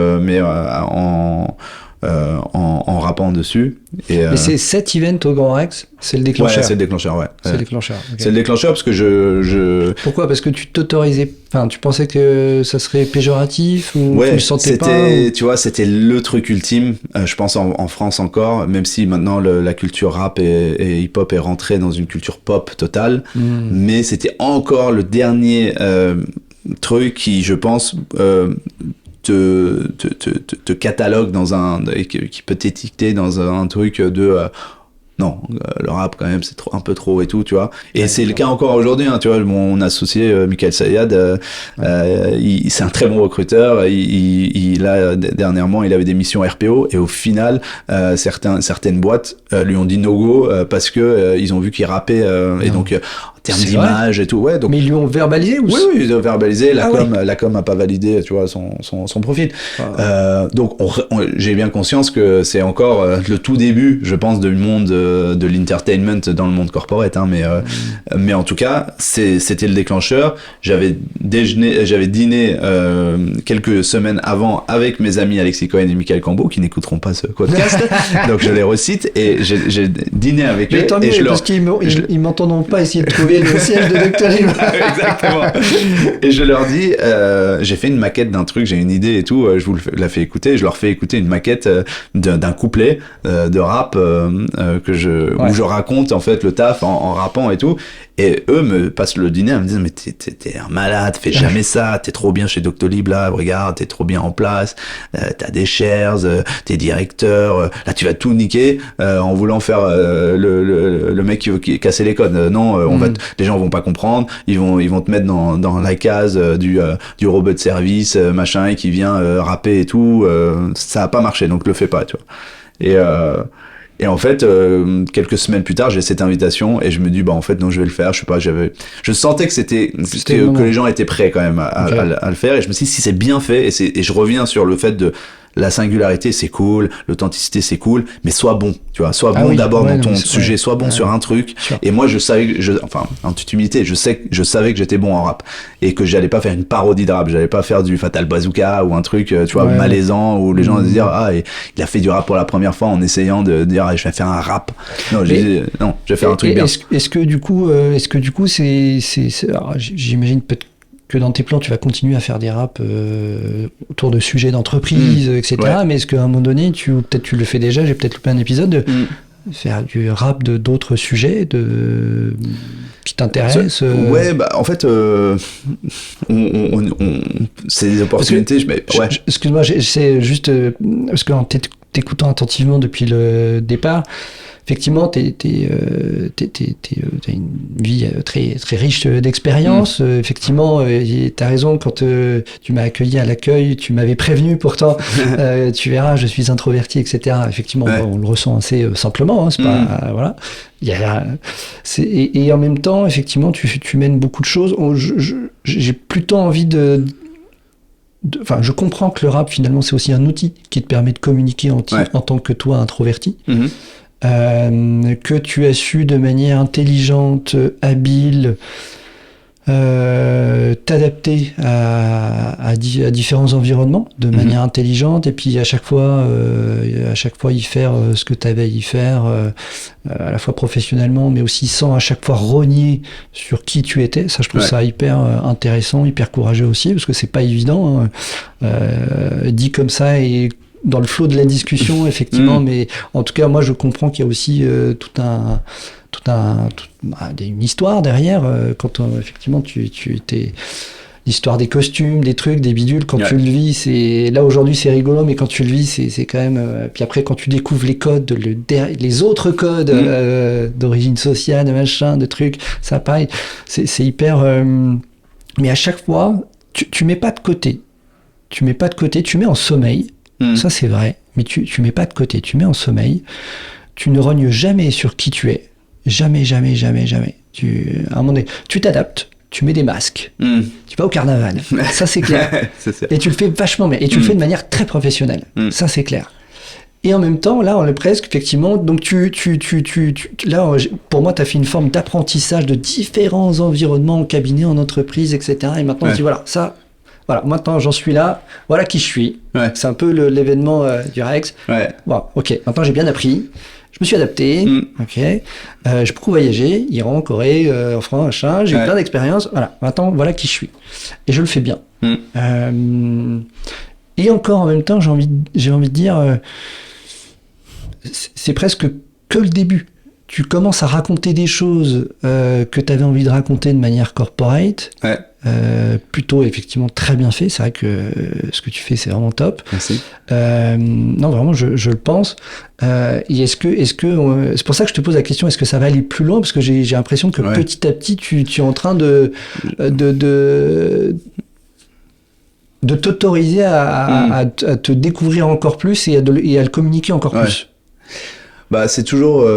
en rappant dessus. Et c'est cet event au Grand Rex, c'est le déclencheur. Ouais, c'est le déclencheur, ouais. C'est le déclencheur. Okay. C'est le déclencheur parce que Pourquoi ? Parce que tu t'autorisais, enfin, tu pensais que ça serait péjoratif ou tu le sentais pas tu vois, c'était le truc ultime, je pense en France encore, même si maintenant la culture rap et hip-hop est rentrée dans une culture pop totale, mais c'était encore le dernier truc qui, je pense, te catalogue qui peut t'étiqueter dans un truc de non, le rap quand même c'est un peu trop et tout, tu vois. Et c'est le cas encore aujourd'hui, hein, tu vois. Mon associé Michael Sayad, c'est un très bon recruteur. Dernièrement, il avait des missions RPO et au final, certaines boîtes lui ont dit no go parce que ils ont vu qu'il rappait et donc en termes d'image et tout. Ouais, donc. Mais ils lui ont verbalisé ou Oui, ils ont verbalisé. La com a pas validé, tu vois, son profil. Donc j'ai bien conscience que c'est encore le tout début, je pense, du monde de l'entertainment dans le monde corporate, hein, mais en tout cas c'était le déclencheur. J'avais dîné quelques semaines avant avec mes amis Alexis Cohen et Michael Cambeau qui n'écouteront pas ce podcast donc je les recite et j'ai dîné avec eux et je parce qu'ils m'entendront pas essayer de trouver est le siège de Doctolib. Exactement. Et je leur dis, j'ai fait une maquette d'un truc, j'ai une idée et tout, je vous la fais écouter, je leur fais écouter une maquette d'un couplet de rap où je raconte en fait le taf en rappant et tout. Et eux me passent le dîner en me disant mais t'es un malade, fais jamais ça, t'es trop bien chez Doctolib là, regarde, t'es trop bien en place, t'as des shares, t'es directeur, là tu vas tout niquer en voulant faire le mec qui casser les codes. Non, les gens vont pas comprendre, ils vont te mettre dans la case du robot de service machin et qui vient rapper et tout, ça a pas marché, donc le fais pas, tu vois. Et en fait, quelques semaines plus tard, j'ai cette invitation et je me dis, bah en fait non, je vais le faire. Je sais pas, je sentais que les gens étaient prêts quand même à le faire. Et je me suis dit, si c'est bien fait, et je reviens sur le fait de la singularité, c'est cool, l'authenticité, c'est cool, mais sois bon, tu vois, sois bon d'abord dans ton sujet, sois bon sur un truc. Sure. Et moi, je savais, en toute humilité, je savais que j'étais bon en rap et que j'allais pas faire une parodie de rap, j'allais pas faire du Fatal Bazooka ou un truc, tu vois, malaisant où les gens se dire il a fait du rap pour la première fois en essayant de dire je vais faire un rap. Non, je vais faire un truc bien. Est-ce que du coup, c'est alors, j'imagine peut-être que dans tes plans, tu vas continuer à faire des raps autour de sujets d'entreprise, etc. Ouais. Mais est-ce qu'à un moment donné, peut-être tu le fais déjà, j'ai peut-être loupé un épisode, de faire du rap de d'autres sujets qui t'intéressent Ouais, bah en fait, c'est des opportunités. Excuse-moi, c'est juste parce qu'en t'écoutant attentivement depuis le départ, effectivement, t'as une vie très, très riche d'expérience. Effectivement, t'as raison, quand tu m'as accueilli à l'accueil, tu m'avais prévenu pourtant, tu verras, je suis introverti, etc. Effectivement, on le ressent assez simplement, hein, c'est pas, voilà. Et en même temps, effectivement, tu mènes beaucoup de choses. J'ai plutôt envie enfin, je comprends que le rap, finalement, c'est aussi un outil qui te permet de communiquer en tant que toi, introverti. Que tu as su de manière intelligente, habile, t'adapter à différents environnements de manière intelligente, et puis à chaque fois y faire ce que tu avais à y faire, à la fois professionnellement, mais aussi sans à chaque fois renier sur qui tu étais. Ça, je trouve ça hyper intéressant, hyper courageux aussi, parce que c'est pas évident, dit comme ça et dans le flot de la discussion, effectivement, mais en tout cas, moi, je comprends qu'il y a aussi une histoire derrière, quand effectivement, tu étais l'histoire des costumes, des trucs, des bidules, quand tu le vis, là, aujourd'hui, c'est rigolo, mais quand tu le vis, c'est quand même, puis après, quand tu découvres les codes, les autres codes, d'origine sociale, de machin, de trucs, ça, pareil, c'est hyper, mais à chaque fois, tu mets pas de côté, tu mets en sommeil. Ça, c'est vrai. Mais tu mets pas de côté. Tu mets en sommeil. Tu ne rognes jamais sur qui tu es. Jamais, jamais, jamais, jamais. À un moment donné, tu t'adaptes. Tu mets des masques. Tu vas au carnaval. Ça, c'est clair. Et tu le fais vachement bien. Et tu le fais de manière très professionnelle. Ça, c'est clair. Et en même temps, là, on est presque, effectivement, donc là, pour moi, tu as fait une forme d'apprentissage de différents environnements en cabinet, en entreprise, etc. Et maintenant, on se dit, voilà, maintenant j'en suis là, voilà qui je suis. C'est un peu l'événement du Rex. Bon, ok, maintenant j'ai bien appris, je me suis adapté, ok, je peux voyager, Iran, Corée, en France, machin, j'ai eu plein d'expériences, voilà, maintenant voilà qui je suis. Et je le fais bien. Et encore en même temps, j'ai envie de dire, c'est presque que le début. Tu commences à raconter des choses que tu avais envie de raconter de manière corporate. Plutôt effectivement très bien fait, c'est vrai que ce que tu fais c'est vraiment top. Merci. Non vraiment je le pense. Et est-ce que c'est pour ça que je te pose la question, est-ce que ça va aller plus loin, parce que j'ai l'impression que petit à petit tu es en train de t'autoriser à te découvrir encore plus et à le communiquer encore plus. Bah c'est toujours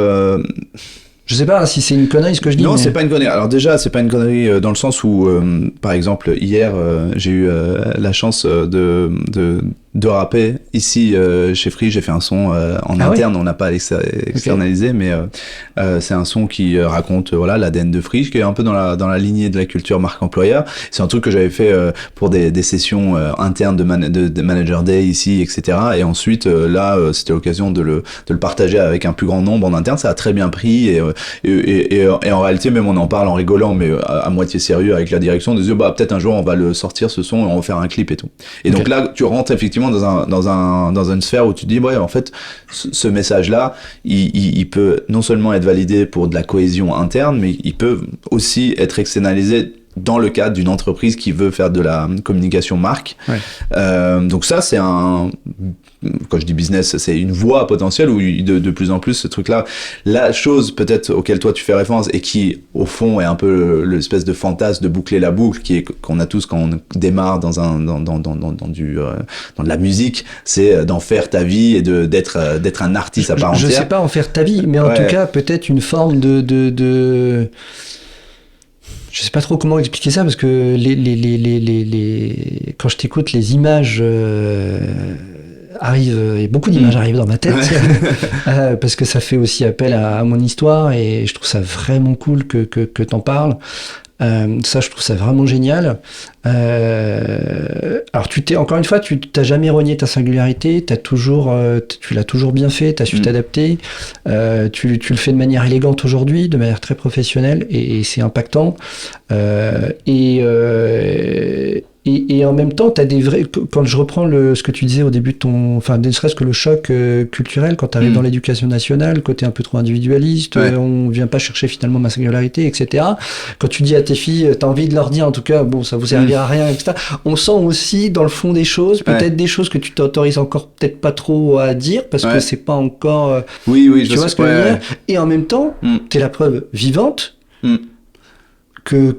je sais pas si c'est une connerie ce que je dis. Non, c'est pas une connerie. Alors déjà, c'est pas une connerie dans le sens où, par exemple, hier, j'ai eu la chance de rapper. Ici, chez Free, j'ai fait un son en interne, on n'a pas externalisé, mais c'est un son qui raconte l'ADN de Free, qui est un peu dans la lignée de la culture marque employeur. C'est un truc que j'avais fait pour des sessions internes de Manager Day ici, etc. Et ensuite, là, c'était l'occasion de le partager avec un plus grand nombre en interne. Ça a très bien pris et en réalité, même on en parle en rigolant, mais à moitié sérieux avec la direction, on disait peut-être un jour on va le sortir ce son et on va faire un clip et tout. Et donc là, tu rentres effectivement dans une sphère où tu te dis en fait ce message-là, il peut non seulement être validé pour de la cohésion interne, mais il peut aussi être externalisé dans le cadre d'une entreprise qui veut faire de la communication marque. Donc ça, c'est quand je dis business, c'est une voie potentielle où de plus en plus ce truc-là, la chose peut-être auquel toi tu fais référence et qui au fond est un peu l'espèce de fantasme de boucler la boucle qu'on a tous quand on démarre dans de la musique, c'est d'en faire ta vie et d'être un artiste à part entière. Je sais pas en faire ta vie, mais en tout cas peut-être une forme de je sais pas trop comment expliquer ça parce que quand je t'écoute, les images arrivent, et beaucoup d'images arrivent dans ma tête parce que ça fait aussi appel à mon histoire et je trouve ça vraiment cool que t'en parles. Ça, je trouve ça vraiment génial. Alors, encore une fois, tu t'as jamais renié ta singularité, tu l'as toujours bien fait, t'as su t'adapter. Tu le fais de manière élégante aujourd'hui, de manière très professionnelle, et c'est impactant. Et en même temps, t'as des vrais. Quand je reprends ce que tu disais au début de ne serait-ce que le choc culturel quand t'arrives dans l'éducation nationale, côté un peu trop individualiste, on vient pas chercher finalement ma singularité, etc. Quand tu dis à tes filles, t'as envie de leur dire en tout cas, ça vous servira à rien, etc. On sent aussi dans le fond des choses, peut-être des choses que tu t'autorises encore peut-être pas trop à dire parce que c'est pas encore. Oui, tu vois ce que je veux dire. Et en même temps, t'es la preuve vivante. On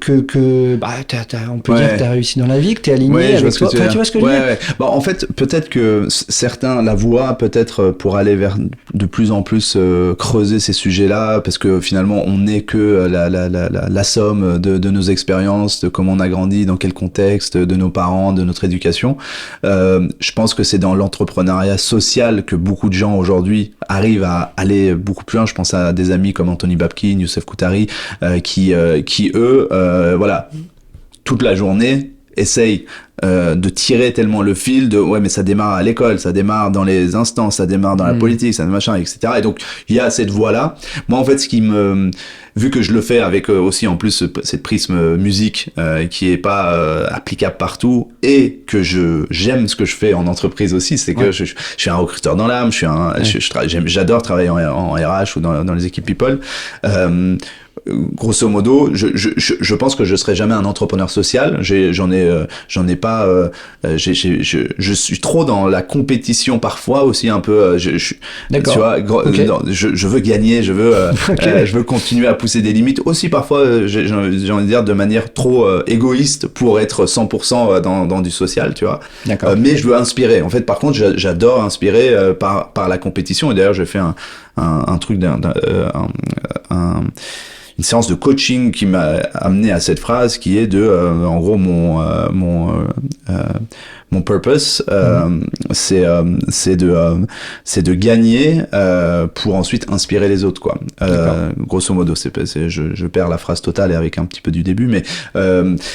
peut dire que t'as réussi dans la vie, que t'es aligné avec toi. Tu vois ce que je veux dire. En fait, peut-être que certains la voient peut-être pour aller vers de plus en plus creuser ces sujets-là, parce que finalement on n'est que la somme de nos expériences, de comment on a grandi, dans quel contexte, de nos parents, de notre éducation. Je pense que c'est dans l'entrepreneuriat social que beaucoup de gens aujourd'hui arrivent à aller beaucoup plus loin. Je pense à des amis comme Anthony Babkin, Youssef Koutari, qui eux toute la journée essayent de tirer tellement le fil mais ça démarre à l'école, ça démarre dans les instances, ça démarre dans la politique, ça machin, etc. Et donc il y a cette voie-là. Moi en fait vu que je le fais avec aussi en plus cette prisme musique qui est pas applicable partout et que j'aime ce que je fais en entreprise aussi, c'est que je suis un recruteur dans l'âme, j'adore travailler en RH ou dans les équipes people. Grosso modo, je pense que je serai jamais un entrepreneur social. J'en ai pas. Je suis trop dans la compétition parfois aussi un peu. Tu vois, je veux gagner, je veux continuer à pousser des limites. Aussi parfois, j'ai envie de dire de manière trop égoïste pour être 100% dans du social, tu vois. Mais je veux inspirer. En fait, par contre, j'adore inspirer par la compétition. Et d'ailleurs, j'ai fait un truc une séance de coaching qui m'a amené à cette phrase qui est en gros mon purpose c'est de gagner pour ensuite inspirer les autres quoi. Grosso modo je perds la phrase totale et avec un petit peu du début, mais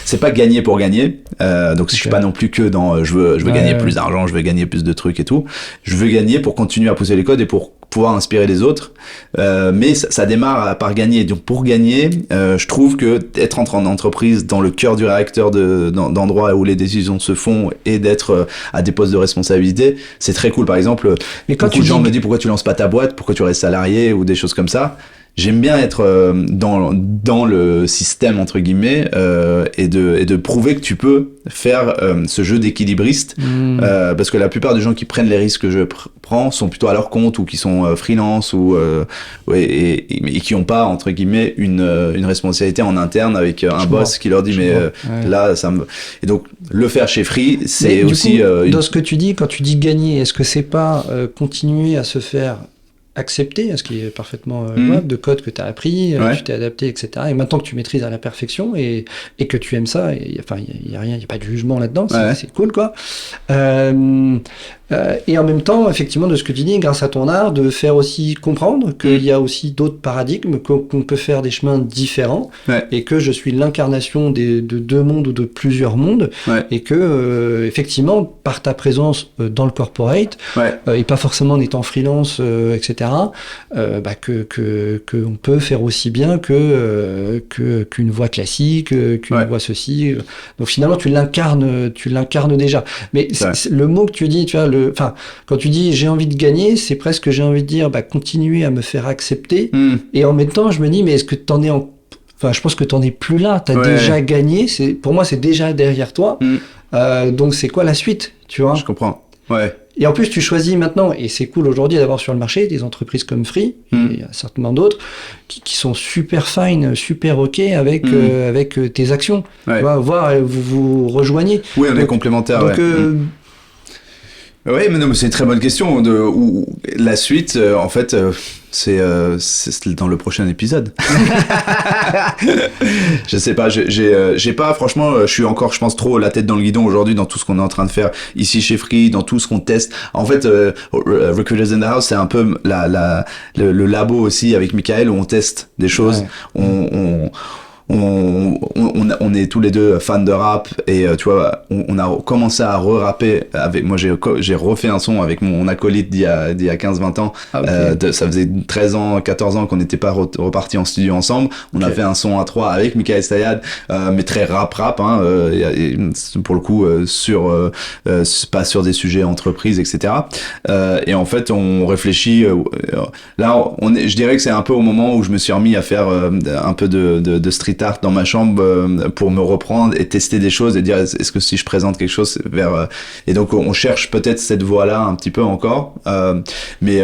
c'est pas gagner pour gagner, donc je suis pas non plus que dans je veux gagner plus d'argent, je veux gagner plus de trucs et tout. Je veux gagner pour continuer à pousser les codes et pour pouvoir inspirer les autres, mais ça démarre par gagner. Donc pour gagner, je trouve que être en entreprise dans le cœur du réacteur d'endroits où les décisions se font et d'être à des postes de responsabilité, c'est très cool. Par exemple, beaucoup de gens me disent pourquoi tu lances pas ta boîte, pourquoi tu restes salarié ou des choses comme ça. J'aime bien être dans le système entre guillemets et de prouver que tu peux faire ce jeu d'équilibriste parce que la plupart des gens qui prennent les risques que je prends sont plutôt à leur compte ou qui sont freelance et qui ont pas entre guillemets une responsabilité en interne avec un boss qui leur dit là ça me. Et donc le faire chez Free, c'est aussi dans ce que tu dis, quand tu dis gagner, est-ce que c'est pas continuer à se faire accepté, ce qui est parfaitement louable, de code que tu as appris, tu t'es adapté, etc. Et maintenant que tu maîtrises à la perfection et que tu aimes ça, il y a rien, il y a pas de jugement là-dedans, c'est cool, quoi. Et en même temps, effectivement, de ce que tu dis, grâce à ton art, de faire aussi comprendre qu'il y a aussi d'autres paradigmes, qu'on peut faire des chemins différents, et que je suis l'incarnation de deux mondes ou de plusieurs mondes, et que, effectivement, par ta présence dans le corporate, et pas forcément en étant freelance, etc., que on peut faire aussi bien qu'une voix classique, qu'une voix ceci. Donc finalement, tu l'incarnes déjà. Mais le mot que tu dis, tu vois, quand tu dis j'ai envie de gagner, c'est presque j'ai envie de dire continuer à me faire accepter. Et en même temps, je me dis mais est-ce que t'en es je pense que t'en es plus là. T'as déjà gagné. Pour moi, c'est déjà derrière toi. Donc c'est quoi la suite, tu vois? Je comprends. Ouais. Et en plus, tu choisis maintenant, et c'est cool aujourd'hui d'avoir sur le marché des entreprises comme Free, et il y a certainement d'autres, qui sont super fine, super OK avec tes actions. Tu vois, voire vous rejoignez. Oui, on est complémentaires. Donc, oui, mais non, mais c'est une très bonne question. La suite, en fait, c'est dans le prochain épisode. Je sais pas, j'ai pas, franchement, je suis encore, je pense, trop la tête dans le guidon aujourd'hui dans tout ce qu'on est en train de faire ici chez Free, dans tout ce qu'on teste. En fait, Recruiters in the House, c'est un peu le labo aussi avec Michael où on teste des choses. On est tous les deux fans de rap et tu vois on a commencé à re-rapper avec moi j'ai refait un son avec mon acolyte d'il y a 15-20 ans. Ça faisait 13 ans 14 ans qu'on n'était pas repartis en studio ensemble. On a fait un son à 3 avec Michael Stayad, mais très rap pour le coup pas sur des sujets entreprises, etc. Et en fait on réfléchit là je dirais que c'est un peu au moment où je me suis remis à faire un peu de street art dans ma chambre pour me reprendre et tester des choses et dire est-ce que si je présente quelque chose vers et donc on cherche peut-être cette voie-là un petit peu encore, mais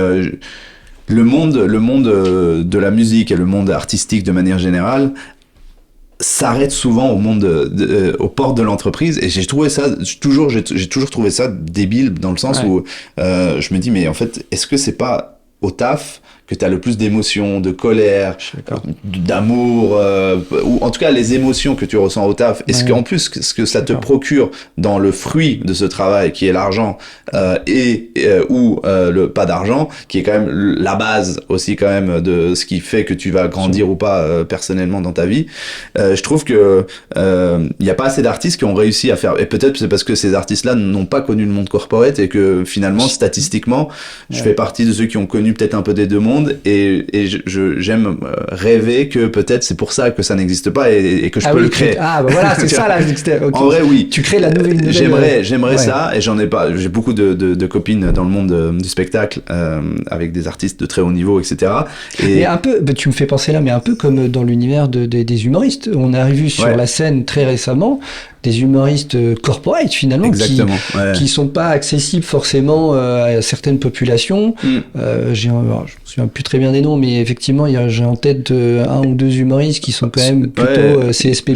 le monde de la musique et le monde artistique de manière générale s'arrête souvent au monde aux portes de l'entreprise et j'ai toujours trouvé ça débile dans le sens où je me dis mais en fait est-ce que c'est pas au taf que tu as le plus d'émotions, de colère, d'amour, ou en tout cas les émotions que tu ressens au taf. Est-ce qu'en plus, ce que ça te procure dans le fruit de ce travail, qui est l'argent, ou le pas d'argent, qui est quand même la base aussi quand même de ce qui fait que tu vas grandir ou pas personnellement dans ta vie. Je trouve que y a pas assez d'artistes qui ont réussi à faire, et peut-être c'est parce que ces artistes-là n'ont pas connu le monde corporate et que finalement, statistiquement, je fais partie de ceux qui ont connu peut-être un peu des deux mondes. Et j'aime rêver que peut-être c'est pour ça que ça n'existe pas et que je peux le créer. Voilà, c'est ça là. Okay. En vrai, oui. Tu crées la nouvelle. J'aimerais ça et j'en ai pas. J'ai beaucoup de copines dans le monde du spectacle avec des artistes de très haut niveau, etc. Mais un peu, tu me fais penser là, mais un peu comme dans l'univers des humoristes. On a vu sur la scène très récemment des humoristes corporate finalement qui sont pas accessibles forcément à certaines populations. Je me souviens plus très bien des noms, mais effectivement j'ai en tête un ou deux humoristes qui sont quand même plutôt CSP+,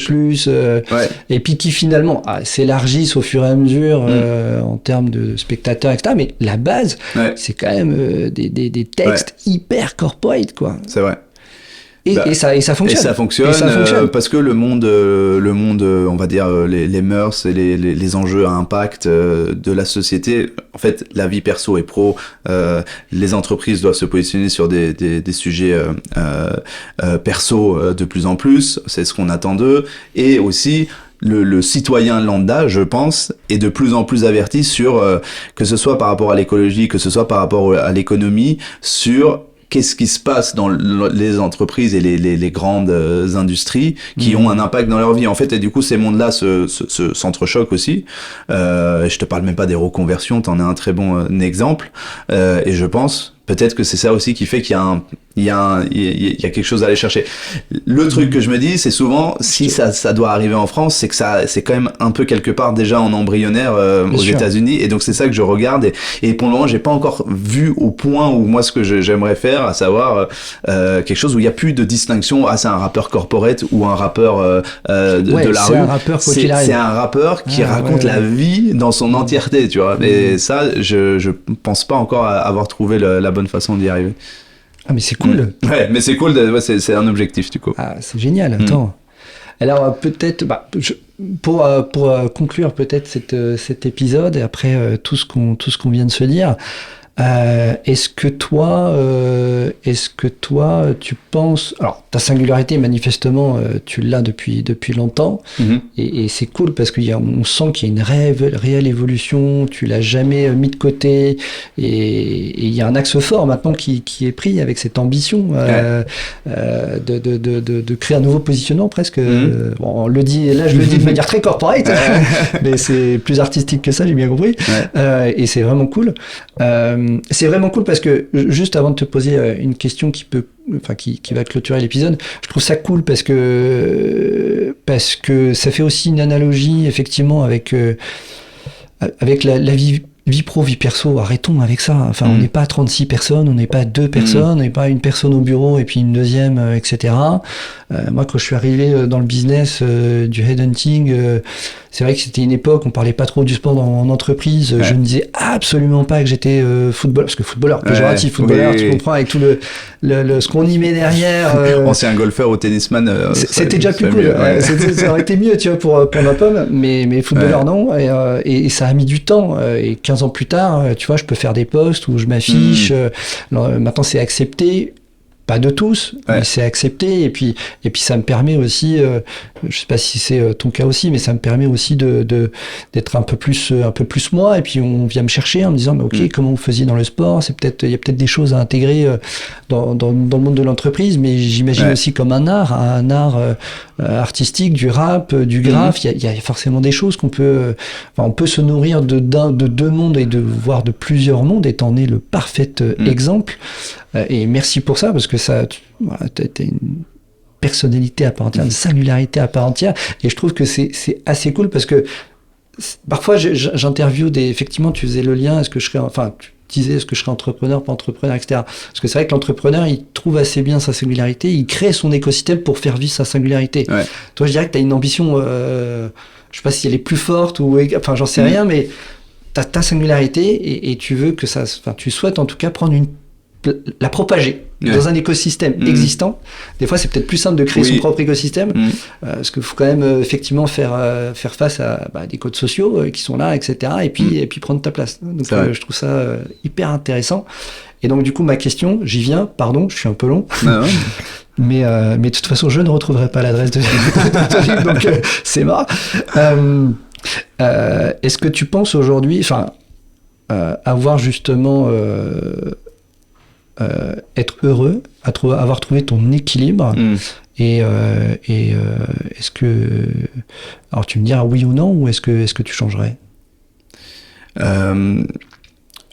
et puis qui finalement s'élargissent au fur et à mesure en termes de spectateurs, etc. Mais la base, c'est quand même des textes hyper corporate, quoi. C'est vrai. Et ça fonctionne. Et ça fonctionne parce que le monde, on va dire les mœurs et les enjeux à impact de la société. En fait, la vie perso et pro, les entreprises doivent se positionner sur des sujets perso de plus en plus. C'est ce qu'on attend d'eux. Et aussi le citoyen lambda, je pense, est de plus en plus averti sur que ce soit par rapport à l'écologie, que ce soit par rapport à l'économie, sur qu'est-ce qui se passe dans les entreprises et les grandes industries qui ont un impact dans leur vie en fait, et du coup ces mondes-là s'entrechoquent aussi. Je te parle même pas des reconversions, t'en as un très bon exemple, et je pense peut-être que c'est ça aussi qui fait qu'il y a quelque chose à aller chercher. Le truc que je me dis, c'est souvent, si ça doit arriver en France, c'est que c'est quand même un peu quelque part déjà en embryonnaire aux États-Unis, et donc c'est ça que je regarde, et pour le moment, j'ai pas encore vu au point où moi ce que j'aimerais faire, à savoir quelque chose où il y a plus de distinction. C'est un rappeur corporate ou un rappeur de la rue. Un rappeur c'est un rappeur qui raconte la vie dans son entièreté, tu vois. Et ça, je pense pas encore avoir trouvé la bonne façon d'y arriver. Ah, mais c'est cool. Ouais, mais c'est cool, c'est un objectif du coup. Ah, c'est génial, attends. Alors peut-être, pour conclure peut-être cet épisode, et après tout ce qu'on vient de se dire, est-ce que toi, tu penses... Alors, ta singularité, manifestement, tu l'as depuis longtemps, et c'est cool parce on sent qu'il y a une réelle évolution, tu l'as jamais mis de côté, et il y a un axe fort maintenant qui est pris avec cette ambition de créer un nouveau positionnement presque. Bon, je le dis de manière très corporate, mais c'est plus artistique que ça, j'ai bien compris, et c'est vraiment cool. C'est vraiment cool parce que, juste avant de te poser une question qui va clôturer l'épisode, je trouve ça cool parce que ça fait aussi une analogie effectivement avec la vie pro, vie perso. Arrêtons avec ça. Enfin, on n'est pas 36 personnes, on n'est pas 2 personnes, on n'est pas une personne au bureau et puis une deuxième, etc. Moi, quand je suis arrivé dans le business du headhunting, c'est vrai que c'était une époque, on parlait pas trop du sport en entreprise. Je ne disais absolument pas que j'étais footballeur, parce que footballeur, péjoratif, footballeur, tu comprends, avec tout ce qu'on y met derrière. Ancien golfeur ou tennisman. C'était déjà plus cool. Ça aurait été mieux, tu vois, pour ma pomme, mais footballeur non. Et ça a mis du temps. Et 15 ans plus tard, tu vois, je peux faire des posts où je m'affiche. Maintenant, c'est accepté. Pas de tous, mais c'est accepté, et puis ça me permet aussi, je sais pas si c'est ton cas aussi, mais ça me permet aussi d'être un peu plus moi, et puis on vient me chercher en me disant, mais ok, comment vous faisiez dans le sport, il y a peut-être des choses à intégrer dans le monde de l'entreprise, mais j'imagine aussi comme un art artistique, du rap, du graphe, il y a forcément des choses on peut se nourrir de deux mondes et de voir de plusieurs mondes, et t'en es le parfait exemple. Et merci pour ça, parce que ça, t'as une personnalité à part entière, une singularité à part entière, et je trouve que c'est assez cool, parce que parfois j'interview effectivement, tu faisais le lien, tu disais, est-ce que je serais entrepreneur, pas entrepreneur, etc. Parce que c'est vrai que l'entrepreneur, il trouve assez bien sa singularité, il crée son écosystème pour faire vivre sa singularité. Toi, je dirais que tu as une ambition, je sais pas si elle est plus forte, j'en sais rien, mais tu as ta singularité, et tu veux que tu souhaites en tout cas la propager dans un écosystème existant. Des fois, c'est peut-être plus simple de créer son propre écosystème, parce qu'il faut quand même effectivement faire face à des codes sociaux qui sont là, etc. Et puis prendre ta place. Donc je trouve ça hyper intéressant. Et donc du coup, ma question, j'y viens. Pardon, je suis un peu long. Mais de toute façon, je ne retrouverai pas l'adresse de ton livre, donc c'est mort. Est-ce que tu penses aujourd'hui, avoir justement être heureux, avoir trouvé ton équilibre, et est-ce que, alors tu me diras oui ou non, ou est-ce que tu changerais?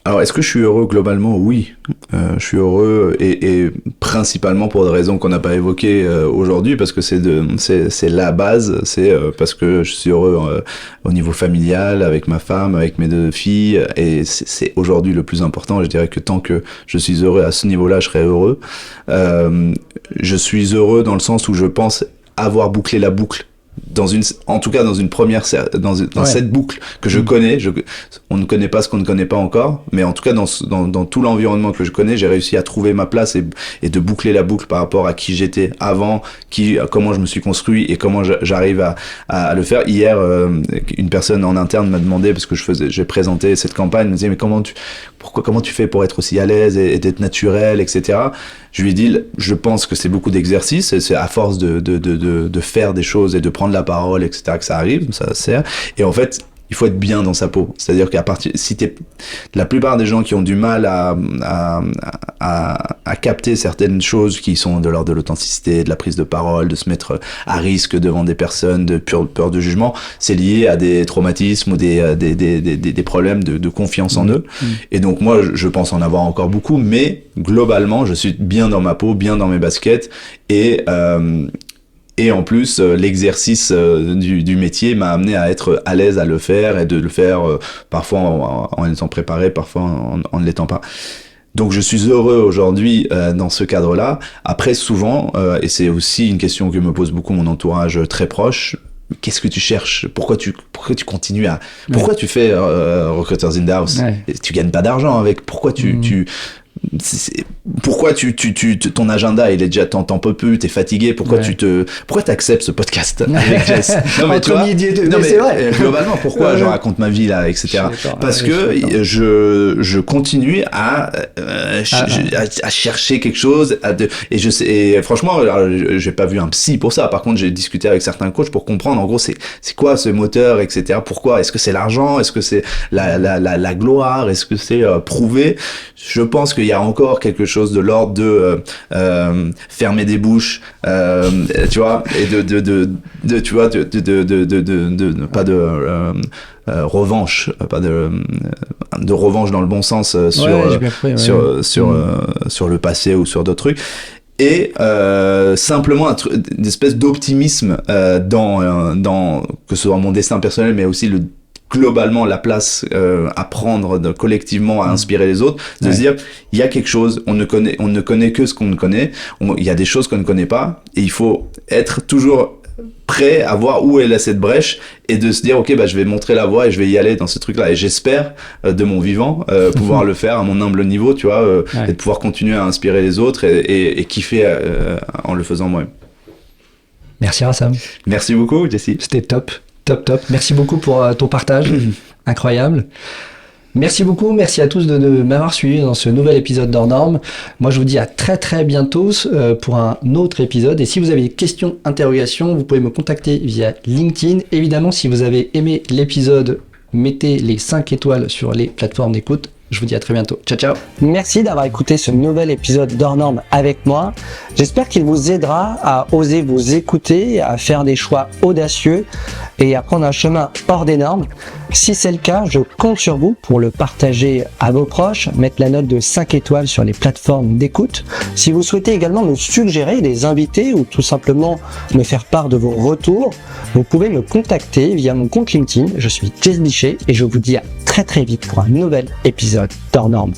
Alors, est-ce que je suis heureux globalement? Oui, je suis heureux, et principalement pour des raisons qu'on n'a pas évoquées aujourd'hui, parce que c'est la base, c'est parce que je suis heureux au niveau familial, avec ma femme, avec mes 2 filles, et c'est aujourd'hui le plus important. Je dirais que tant que je suis heureux à ce niveau-là, je serai heureux. Je suis heureux dans le sens où je pense avoir bouclé la boucle. En tout cas dans une première, dans cette boucle que je connais, on ne connaît pas ce qu'on ne connaît pas encore, mais en tout cas dans tout l'environnement que je connais, j'ai réussi à trouver ma place et de boucler la boucle par rapport à qui j'étais avant, comment je me suis construit et comment j'arrive à le faire. Hier, une personne en interne m'a demandé, parce que j'ai présenté cette campagne, me disait, mais comment tu fais pour être aussi à l'aise et d'être naturel, etc. Je lui ai dit, je pense que c'est beaucoup d'exercice, et c'est à force de faire des choses et de prendre la parole, etc., que ça arrive, ça sert. Et en fait, il faut être bien dans sa peau. C'est-à-dire la plupart des gens qui ont du mal à capter certaines choses qui sont de l'ordre de l'authenticité, de la prise de parole, de se mettre à risque devant des personnes, de peur de jugement, c'est lié à des traumatismes ou des problèmes de confiance en eux. Et donc moi, je pense en avoir encore beaucoup, mais globalement, je suis bien dans ma peau, bien dans mes baskets, et en plus, l'exercice du métier m'a amené à être à l'aise à le faire, et de le faire parfois en étant préparé, parfois en ne l'étant pas. Donc je suis heureux aujourd'hui dans ce cadre-là. Après, souvent, et c'est aussi une question que me pose beaucoup mon entourage très proche, qu'est-ce que tu cherches? Pourquoi tu continues pourquoi tu fais Recruiters in the House? Tu gagnes pas d'argent avec. Pourquoi pourquoi ton agenda il est déjà t'en peux plus, t'es fatigué, pourquoi t'acceptes ce podcast avec Jess? Non mais tu vois, c'est vrai. Globalement pourquoi je raconte ma vie là, etc. Parce que je continue à chercher quelque chose, et franchement, alors, j'ai pas vu un psy pour ça. Par contre, j'ai discuté avec certains coachs pour comprendre en gros c'est quoi ce moteur, etc. Pourquoi? Est-ce que c'est l'argent? Est-ce que c'est la gloire? Est-ce que c'est prouvé? Je pense qu'il y a encore quelque chose de l'ordre de fermer des bouches, tu vois, et tu vois, pas de revanche, pas de revanche dans le bon sens sur le passé ou sur d'autres trucs. Et simplement une espèce d'optimisme dans que ce soit mon destin personnel, mais aussi globalement la place à prendre collectivement à inspirer les autres, de se dire il y a quelque chose, on ne connaît que ce qu'on ne connaît, il y a des choses qu'on ne connaît pas, et il faut être toujours prêt à voir où est cette brèche et de se dire ok je vais montrer la voie et je vais y aller dans ce truc là, et j'espère de mon vivant pouvoir le faire à mon humble niveau, tu vois, et de pouvoir continuer à inspirer les autres et kiffer en le faisant moi-même. Merci Rassam. Merci beaucoup Jesse. C'était top. Merci beaucoup pour ton partage. Incroyable. Merci beaucoup, merci à tous de m'avoir suivi dans ce nouvel épisode d'Hors Normes. Moi, je vous dis à très très bientôt pour un autre épisode. Et si vous avez des questions, interrogations, vous pouvez me contacter via LinkedIn. Évidemment, si vous avez aimé l'épisode, mettez les 5 étoiles sur les plateformes d'écoute. Je vous dis à très bientôt. Ciao, ciao. Merci d'avoir écouté ce nouvel épisode d'Hors Normes avec moi. J'espère qu'il vous aidera à oser vous écouter, à faire des choix audacieux et à prendre un chemin hors des normes. Si c'est le cas, je compte sur vous pour le partager à vos proches, mettre la note de 5 étoiles sur les plateformes d'écoute. Si vous souhaitez également me suggérer des invités ou tout simplement me faire part de vos retours, vous pouvez me contacter via mon compte LinkedIn. Je suis Jess Bichet et je vous dis à très très vite pour un nouvel épisode d'Hors Normes.